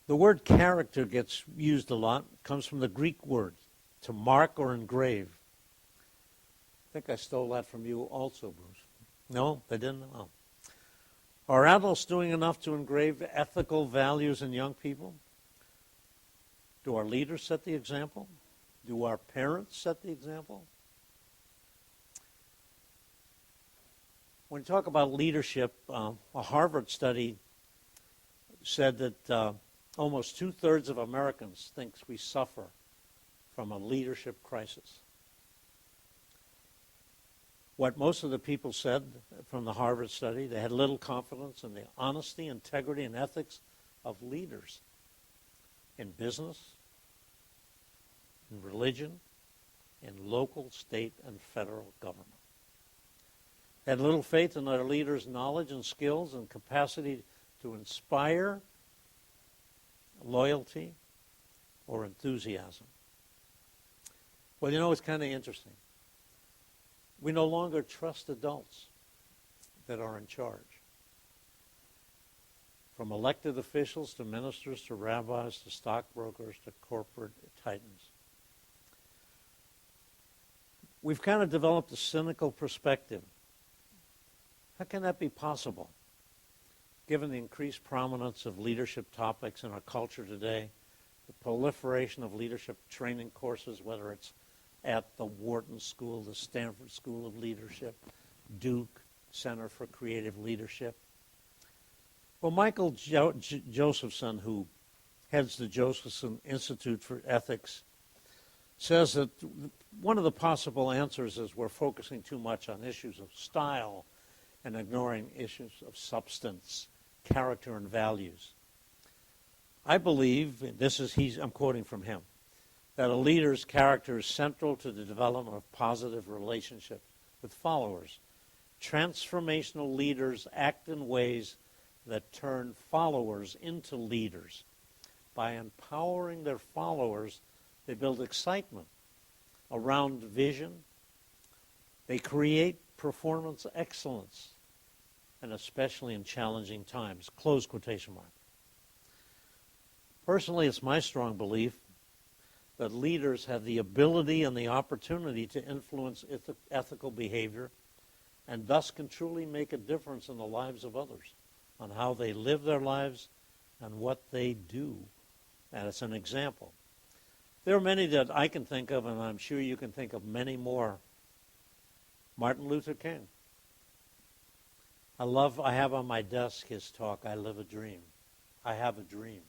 The word character gets used a lot. It comes from the Greek word, to mark or engrave. I think I stole that from you also, Bruce. No, they didn't? Oh. Are adults doing enough to engrave ethical values in young people? Do our leaders set the example? Do our parents set the example? When you talk about leadership, a Harvard study said that almost 2/3 of Americans think we suffer from a leadership crisis. What most of the people said from the Harvard study, they had little confidence in the honesty, integrity, and ethics of leaders in business, in religion, in local, state, and federal government. They had little faith in their leaders' knowledge and skills and capacity to inspire loyalty or enthusiasm. Well, you know, it's kind of interesting. We no longer trust adults that are in charge. From elected officials to ministers to rabbis to stockbrokers to corporate titans. We've kind of developed a cynical perspective. How can that be possible, given the increased prominence of leadership topics in our culture today, the proliferation of leadership training courses, whether it's at the Wharton School, the Stanford School of Leadership, Duke Center for Creative Leadership? Well, Michael Josephson, who heads the Josephson Institute for Ethics, says that one of the possible answers is we're focusing too much on issues of style and ignoring issues of substance, character, and values. I believe, I'm quoting from him, that a leader's character is central to the development of positive relationships with followers. Transformational leaders act in ways that turn followers into leaders. By empowering their followers, they build excitement around vision. They create performance excellence, and especially in challenging times. Close quotation mark. Personally, it's my strong belief that leaders have the ability and the opportunity to influence ethical behavior and thus can truly make a difference in the lives of others, on how they live their lives and what they do. And it's an example. There are many that I can think of, and I'm sure you can think of many more. Martin Luther King. I have on my desk his talk, I Live a Dream. I have a dream.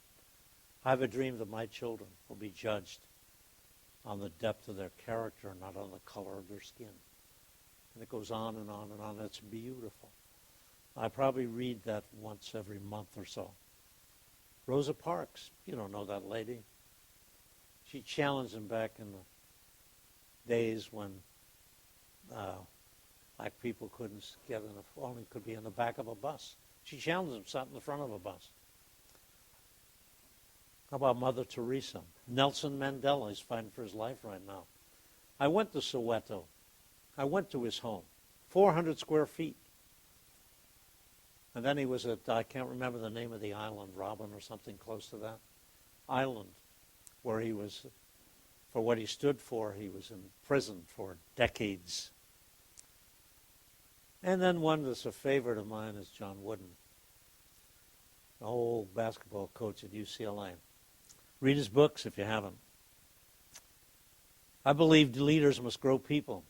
I have a dream that my children will be judged on the depth of their character, not on the color of their skin. And it goes on and on and on. It's beautiful. I probably read that once every month or so. Rosa Parks, you don't know that lady. She challenged him back in the days when black people couldn't only could be in the back of a bus. She challenged him, sat in the front of a bus. How about Mother Teresa? Nelson Mandela is fighting for his life right now. I went to Soweto. I went to his home. 400 square feet. And then he was at, I can't remember the name of the island, Robin or something close to that island, where he was, for what he stood for, he was in prison for decades. And then one that's a favorite of mine is John Wooden, the old basketball coach at UCLA. Read his books if you haven't. I believe leaders must grow people.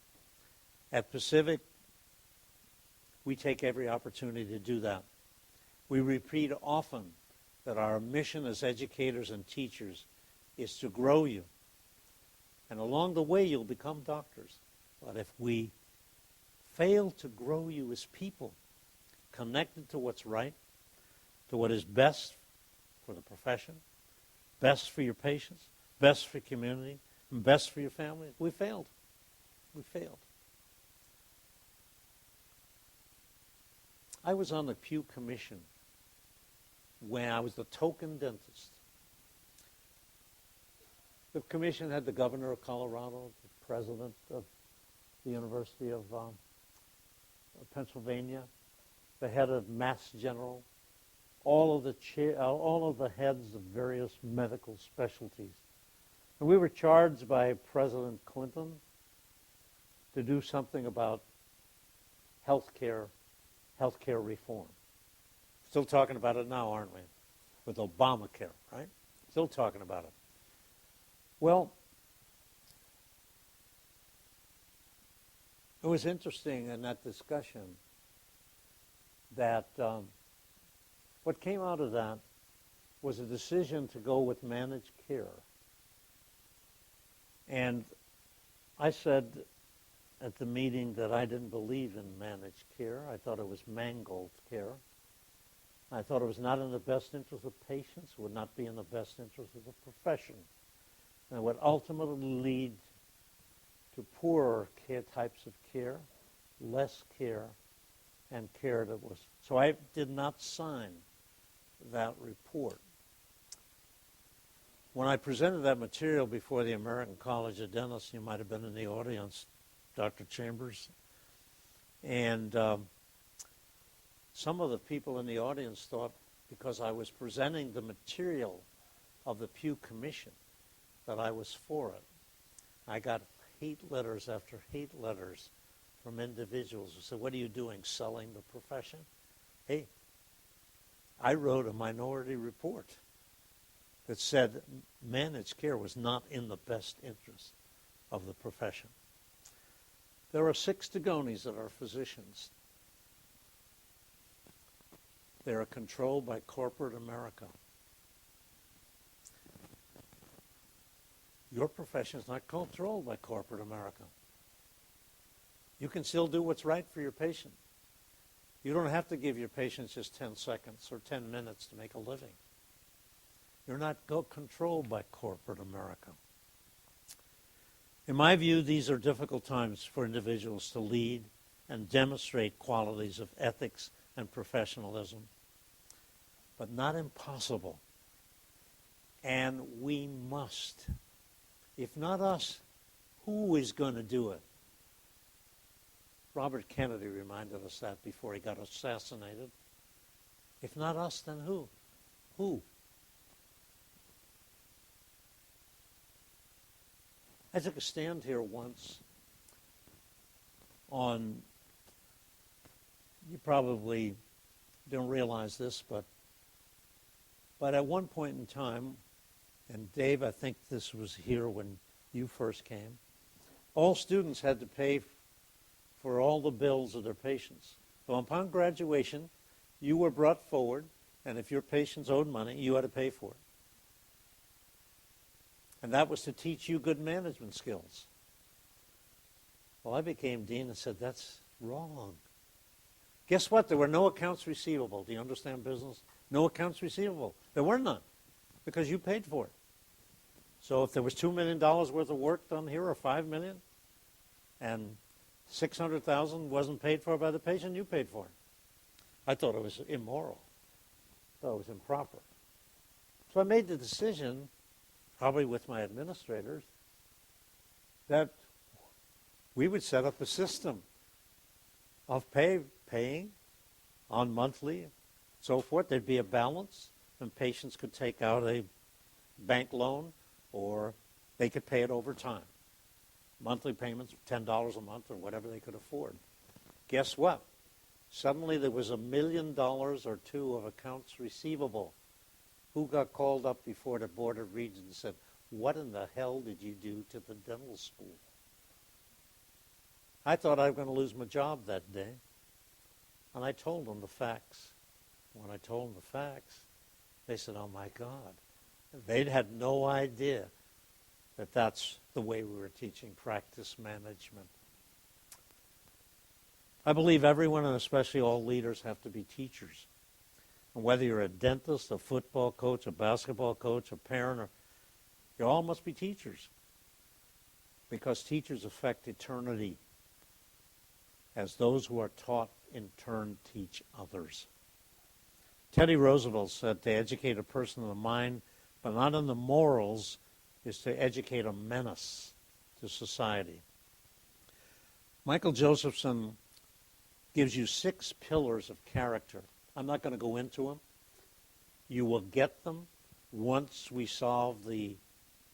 At Pacific, we take every opportunity to do that. We repeat often that our mission as educators and teachers is to grow you. And along the way, you'll become doctors. But if we fail to grow you as people, connected to what's right, to what is best for the profession, best for your patients, best for your community, and best for your family, we failed. We failed. I was on the Pew Commission when I was the token dentist. The commission had the governor of Colorado, the president of the University of Pennsylvania, the head of Mass General, all of the heads of various medical specialties. And we were charged by President Clinton to do something about healthcare reform. Still talking about it now, aren't we? With Obamacare, right? Still talking about it. Well, it was interesting in that discussion that what came out of that was a decision to go with managed care. And I said at the meeting that I didn't believe in managed care. I thought it was mangled care. I thought it was not in the best interest of patients, would not be in the best interest of the profession, and would ultimately lead to poorer types of care, less care, and care that was. So I did not sign that report. When I presented that material before the American College of Dentists, you might have been in the audience, Dr. Chambers, and some of the people in the audience thought, because I was presenting the material of the Pew Commission, that I was for it. I got hate letters after hate letters from individuals who said, "What are you doing, selling the profession?" Hey, I wrote a minority report that said managed care was not in the best interest of the profession. There are 6 Dugonis that are physicians. They are controlled by corporate America. Your profession is not controlled by corporate America. You can still do what's right for your patient. You don't have to give your patients just 10 seconds or 10 minutes to make a living. You're not controlled by corporate America. In my view, these are difficult times for individuals to lead and demonstrate qualities of ethics and professionalism, but not impossible. And we must. If not us, who is going to do it? Robert Kennedy reminded us that before he got assassinated. If not us, then who? Who? I took a stand here once on, you probably don't realize this, but at one point in time, and Dave, I think this was here when you first came, all students had to pay for all the bills of their patients. So upon graduation, you were brought forward, and if your patients owed money, you had to pay for it. And that was to teach you good management skills. Well, I became dean and said, that's wrong. Guess what? There were no accounts receivable. Do you understand business? No accounts receivable. There were none because you paid for it. So if there was $2 million worth of work done here or $5 million and $600,000 wasn't paid for by the patient, you paid for it. I thought it was immoral. I thought it was improper. So I made the decision, probably with my administrators, that we would set up a system of paying on monthly, so forth. There'd be a balance, and patients could take out a bank loan, or they could pay it over time. Monthly payments, $10 a month, or whatever they could afford. Guess what? Suddenly there was $1 million or two of accounts receivable. Who got called up before the Board of Regents and said, what in the hell did you do to the dental school? I thought I was going to lose my job that day. And I told them the facts. When I told them the facts, they said, oh my God. They'd had no idea that that's the way we were teaching practice management. I believe everyone, and especially all leaders, have to be teachers. And whether you're a dentist, a football coach, a basketball coach, a parent, or you all must be teachers. Because teachers affect eternity, as those who are taught in turn teach others. Teddy Roosevelt said to educate a person in the mind, but not in the morals, is to educate a menace to society. Michael Josephson gives you 6 pillars of character. I'm not going to go into them. You will get them once we solve the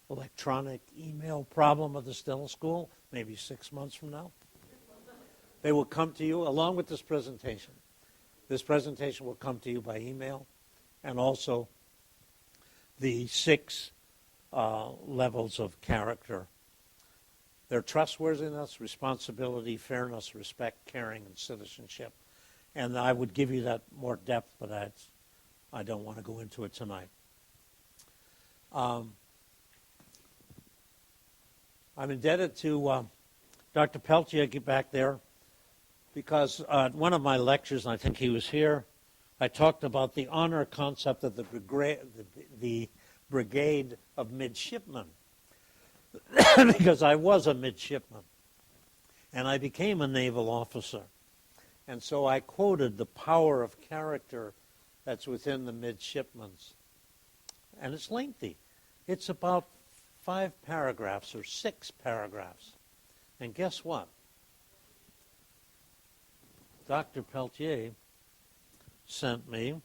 electronic email problem of the Stella School, maybe 6 months from now. They will come to you along with this presentation. This presentation will come to you by email, and also the 6 levels of character. They're trustworthiness, responsibility, fairness, respect, caring, and citizenship. And I would give you that more depth, but I don't want to go into it tonight. I'm indebted to Dr. Peltier back there, because at one of my lectures, and I think he was here, I talked about the honor concept of the brigade of midshipmen, because I was a midshipman, and I became a naval officer. And so I quoted the power of character that's within the midshipmen. And it's lengthy. It's about 5 paragraphs or 6 paragraphs. And guess what? Dr. Peltier sent me,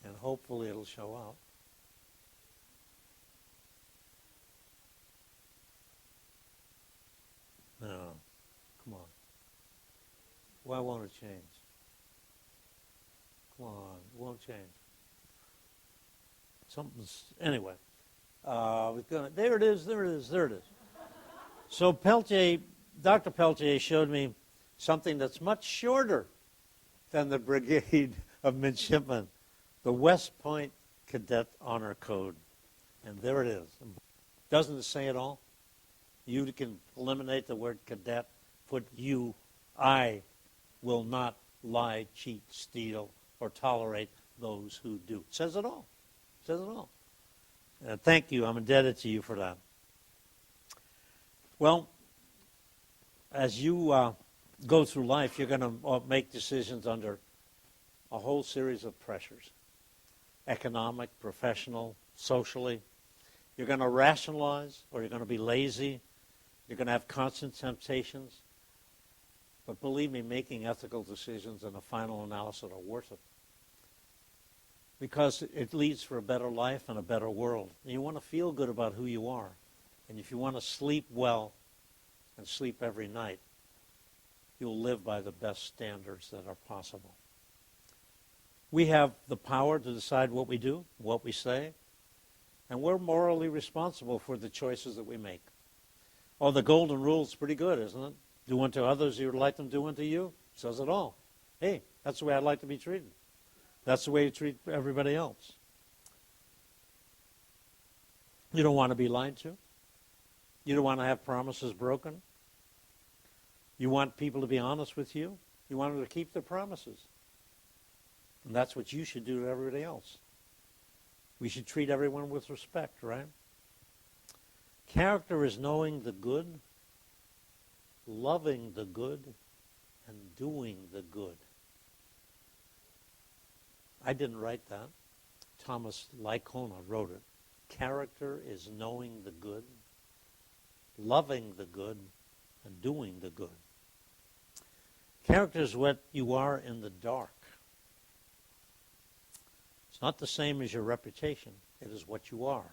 and hopefully it'll show up, no, come on. Why won't it change? Come on, it won't change. Anyway. There it is. So Dr. Peltier showed me something that's much shorter than the Brigade of Midshipmen, the West Point Cadet Honor Code. And there it is. Doesn't it say it all? You can eliminate the word cadet, put you, I will not lie, cheat, steal, or tolerate those who do. It says it all. It says it all. Thank you. I'm indebted to you for that. Well, as you go through life, you're going to make decisions under a whole series of pressures. Economic, professional, socially. You're going to rationalize, or you're going to be lazy. You're going to have constant temptations. But believe me, making ethical decisions in a final analysis are worth it. Because it leads for a better life and a better world. And you want to feel good about who you are. And if you want to sleep well and sleep every night, you'll live by the best standards that are possible. We have the power to decide what we do, what we say, and we're morally responsible for the choices that we make. Oh, the golden rule is pretty good, isn't it? Do unto others you would like them to do unto you. It says it all. Hey, that's the way I'd like to be treated. That's the way you treat everybody else. You don't want to be lied to. You don't want to have promises broken. You want people to be honest with you. You want them to keep their promises. And that's what you should do to everybody else. We should treat everyone with respect, right? Character is knowing the good, loving the good, and doing the good. I didn't write that. Thomas Licona wrote it. Character is knowing the good, loving the good, and doing the good. Character is what you are in the dark. It's not the same as your reputation. It is what you are.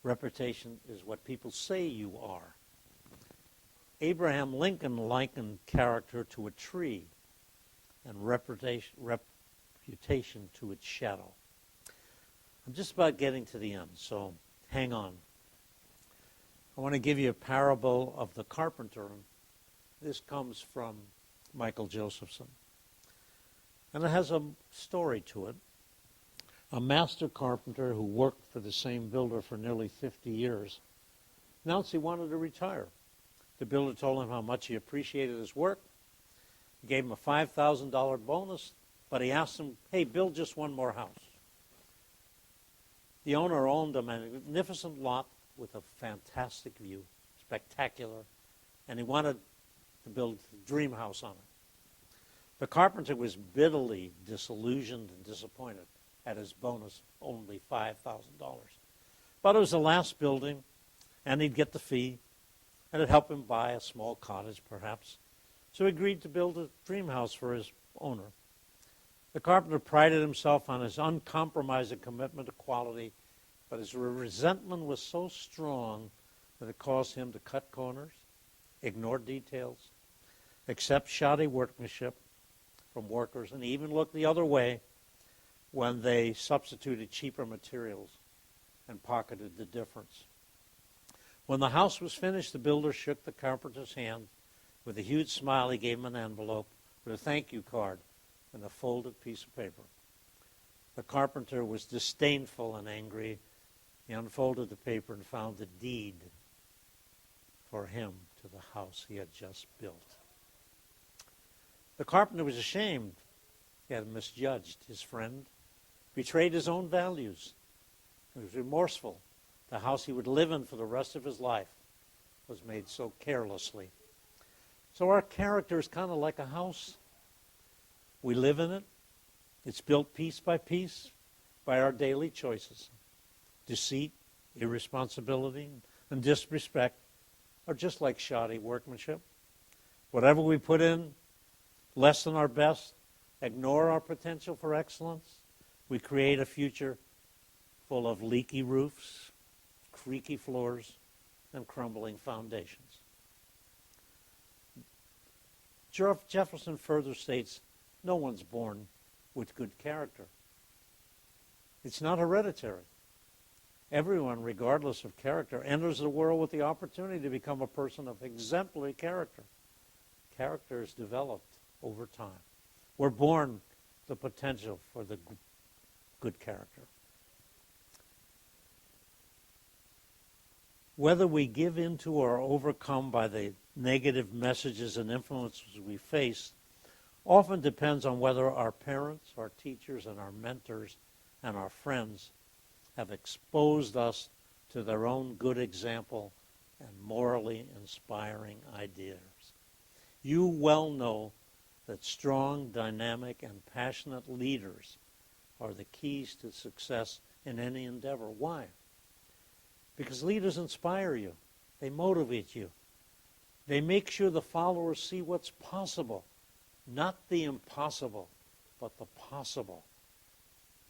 Reputation is what people say you are. Abraham Lincoln likened character to a tree and reputation to its shadow. I'm just about getting to the end, so hang on. I want to give you a parable of the carpenter. This comes from Michael Josephson. And it has a story to it. A master carpenter who worked for the same builder for nearly 50 years announced he wanted to retire. The builder told him how much he appreciated his work He gave him a $5,000 bonus, but he asked him, hey, build just one more house. The owner owned a magnificent lot with a fantastic view, spectacular, and he wanted to build a dream house on it. The carpenter was bitterly disillusioned and disappointed at his bonus, only $5,000. But it was the last building, and he'd get the fee, and it'd help him buy a small cottage, perhaps. So he agreed to build a dream house for his owner. The carpenter prided himself on his uncompromising commitment to quality, but his resentment was so strong that it caused him to cut corners, ignore details, accept shoddy workmanship from workers, and even look the other way when they substituted cheaper materials and pocketed the difference. When the house was finished, the builder shook the carpenter's hand. With a huge smile, he gave him an envelope with a thank you card and a folded piece of paper. The carpenter was disdainful and angry. He unfolded the paper and found the deed for him to the house he had just built. The carpenter was ashamed. He had misjudged his friend, betrayed his own values. He was remorseful. The house he would live in for the rest of his life was made so carelessly. So our character is kind of like a house. We live in it. It's built piece by piece by our daily choices. Deceit, irresponsibility, and disrespect are just like shoddy workmanship. Whatever we put in, less than our best, ignore our potential for excellence, we create a future full of leaky roofs, creaky floors, and crumbling foundations. Jefferson further states, no one's born with good character. It's not hereditary. Everyone, regardless of character, enters the world with the opportunity to become a person of exemplary character. Character is developed over time. We're born the potential for the good character. Whether we give in to or are overcome by the negative messages and influences we face often depends on whether our parents, our teachers, and our mentors and our friends have exposed us to their own good example and morally inspiring ideas. You well know that strong, dynamic, and passionate leaders are the keys to success in any endeavor. Why? Because leaders inspire you. They motivate you. They make sure the followers see what's possible. Not the impossible, but the possible.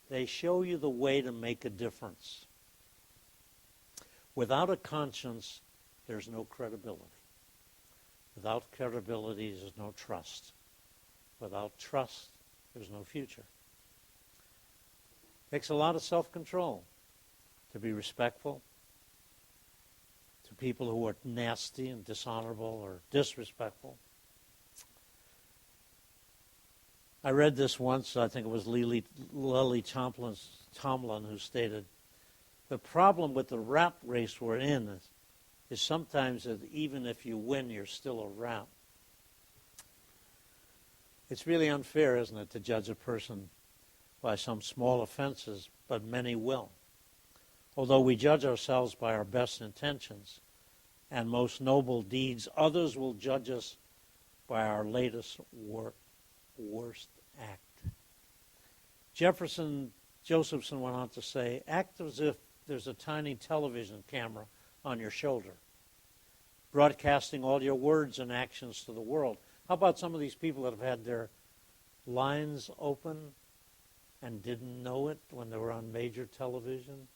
They show you the way to make a difference. Without a conscience, there's no credibility. Without credibility, there's no trust. Without trust, there's no future. It takes a lot of self-control to be respectful to people who are nasty and dishonorable or disrespectful. I read this once, I think it was Lily Tomlin who stated, the problem with the rat race we're in is sometimes that even if you win, you're still a rat. It's really unfair, isn't it, to judge a person by some small offenses, but many will. Although we judge ourselves by our best intentions and most noble deeds, others will judge us by our latest worst act. Josephson went on to say, act as if there's a tiny television camera on your shoulder, broadcasting all your words and actions to the world. How about some of these people that have had their lines open and didn't know it when they were on major television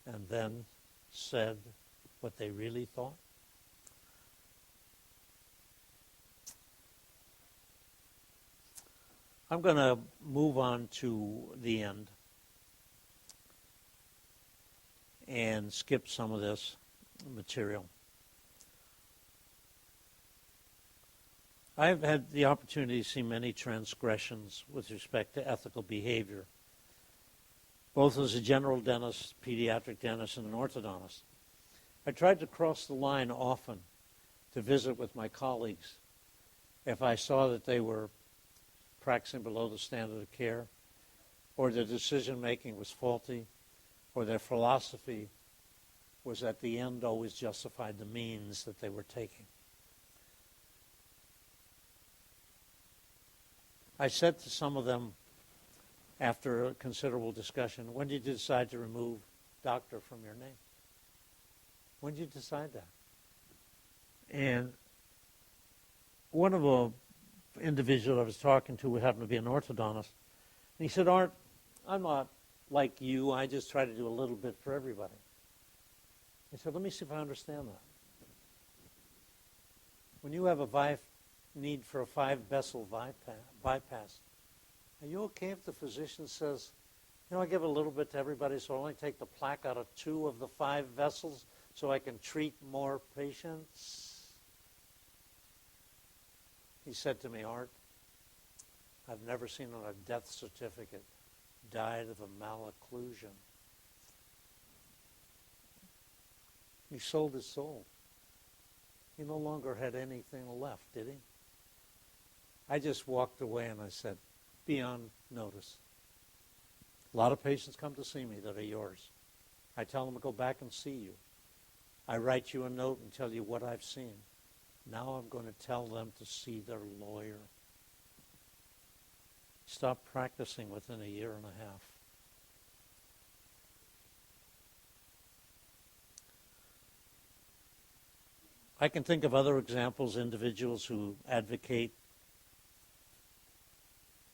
and then said what they really thought? I'm going to move on to the end and skip some of this material. I've had the opportunity to see many transgressions with respect to ethical behavior, both as a general dentist, pediatric dentist, and an orthodontist. I tried to cross the line often to visit with my colleagues if I saw that they were practicing below the standard of care, or their decision-making was faulty, or their philosophy was at the end always justified the means that they were taking. I said to some of them after a considerable discussion, when did you decide to remove doctor from your name? When did you decide that? And one of the individuals I was talking to happened to be an orthodontist. And he said, Art, I'm not like you. I just try to do a little bit for everybody. I said, let me see if I understand that. When you have a need for a 5-vessel bypass, are you okay if the physician says, I give a little bit to everybody, so I'll only take the plaque out of 2 of the 5 vessels so I can treat more patients? He said to me, Art, I've never seen on a death certificate, died of a malocclusion. He sold his soul. He no longer had anything left, did he? I just walked away and I said, beyond notice. A lot of patients come to see me that are yours. I tell them to go back and see you. I write you a note and tell you what I've seen. Now I'm going to tell them to see their lawyer. Stop practicing within a year and a half. I can think of other examples, individuals who advocate.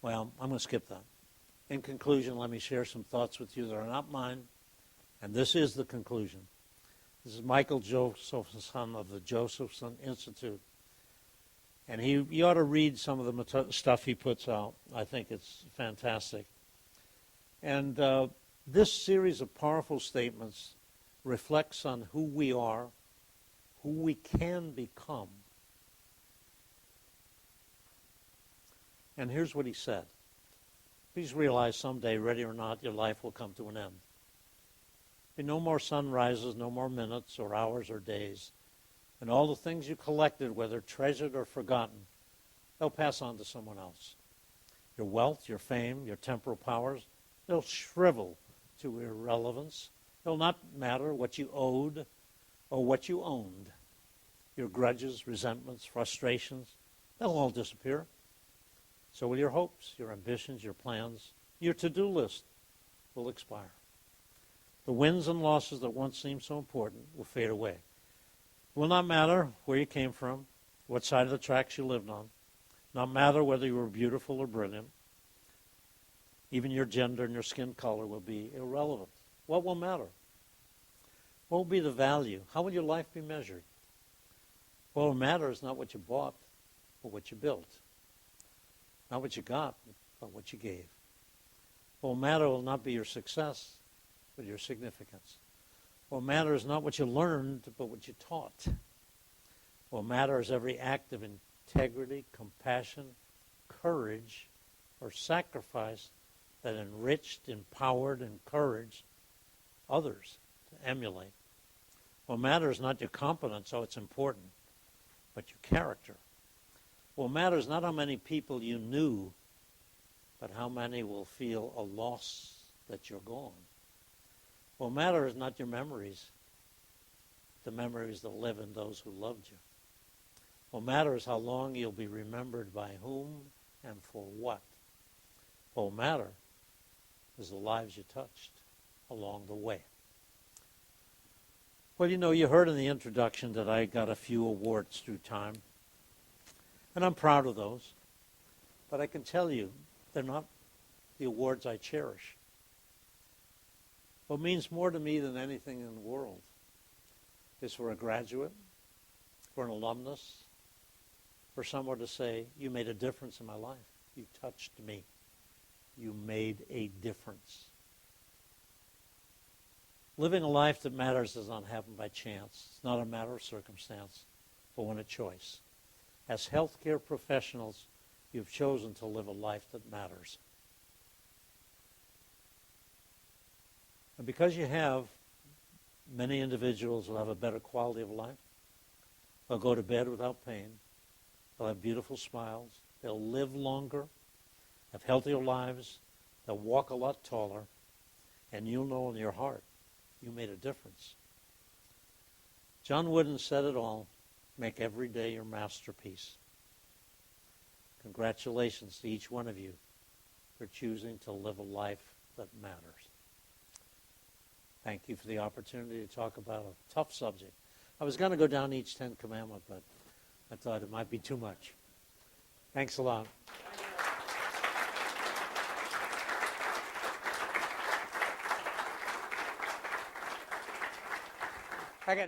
Well, I'm going to skip that. In conclusion, let me share some thoughts with you that are not mine, and this is the conclusion. This is Michael Josephson of the Josephson Institute. And you ought to read some of the stuff he puts out. I think it's fantastic. And this series of powerful statements reflects on who we are, who we can become. And here's what he said. Please realize someday, ready or not, your life will come to an end. Be no more sunrises, no more minutes or hours or days. And all the things you collected, whether treasured or forgotten, they'll pass on to someone else. Your wealth, your fame, your temporal powers, they'll shrivel to irrelevance. It'll not matter what you owed or what you owned. Your grudges, resentments, frustrations, they'll all disappear. So will your hopes, your ambitions, your plans, your to-do list will expire. The wins and losses that once seemed so important will fade away. It will not matter where you came from, what side of the tracks you lived on, not matter whether you were beautiful or brilliant. Even your gender and your skin color will be irrelevant. What will matter? What will be the value? How will your life be measured? What will matter is not what you bought, but what you built. Not what you got, but what you gave. What will matter will not be your success, but your significance. What matters is not what you learned, but what you taught. What matters is every act of integrity, compassion, courage, or sacrifice that enriched, empowered, encouraged others to emulate. What matters is not your competence, oh, it's important, but your character. What matters is not how many people you knew, but how many will feel a loss that you're gone. What matters is not your memories, the memories that live in those who loved you. What matters is how long you'll be remembered by whom and for what. What will matter is the lives you touched along the way. Well, you heard in the introduction that I got a few awards through time, and I'm proud of those. But I can tell you, they're not the awards I cherish. What means more to me than anything in the world is for a graduate, for an alumnus, for someone to say, you made a difference in my life. You touched me. You made a difference. Living a life that matters does not happen by chance. It's not a matter of circumstance, but one of choice. As healthcare professionals, you've chosen to live a life that matters. And because you have, many individuals will have a better quality of life. They'll go to bed without pain. They'll have beautiful smiles. They'll live longer, have healthier lives. They'll walk a lot taller. And you'll know in your heart you made a difference. John Wooden said it all. Make every day your masterpiece. Congratulations to each one of you for choosing to live a life that matters. Thank you for the opportunity to talk about a tough subject. I was going to go down each 10 commandment, but I thought it might be too much. Thanks a lot. I got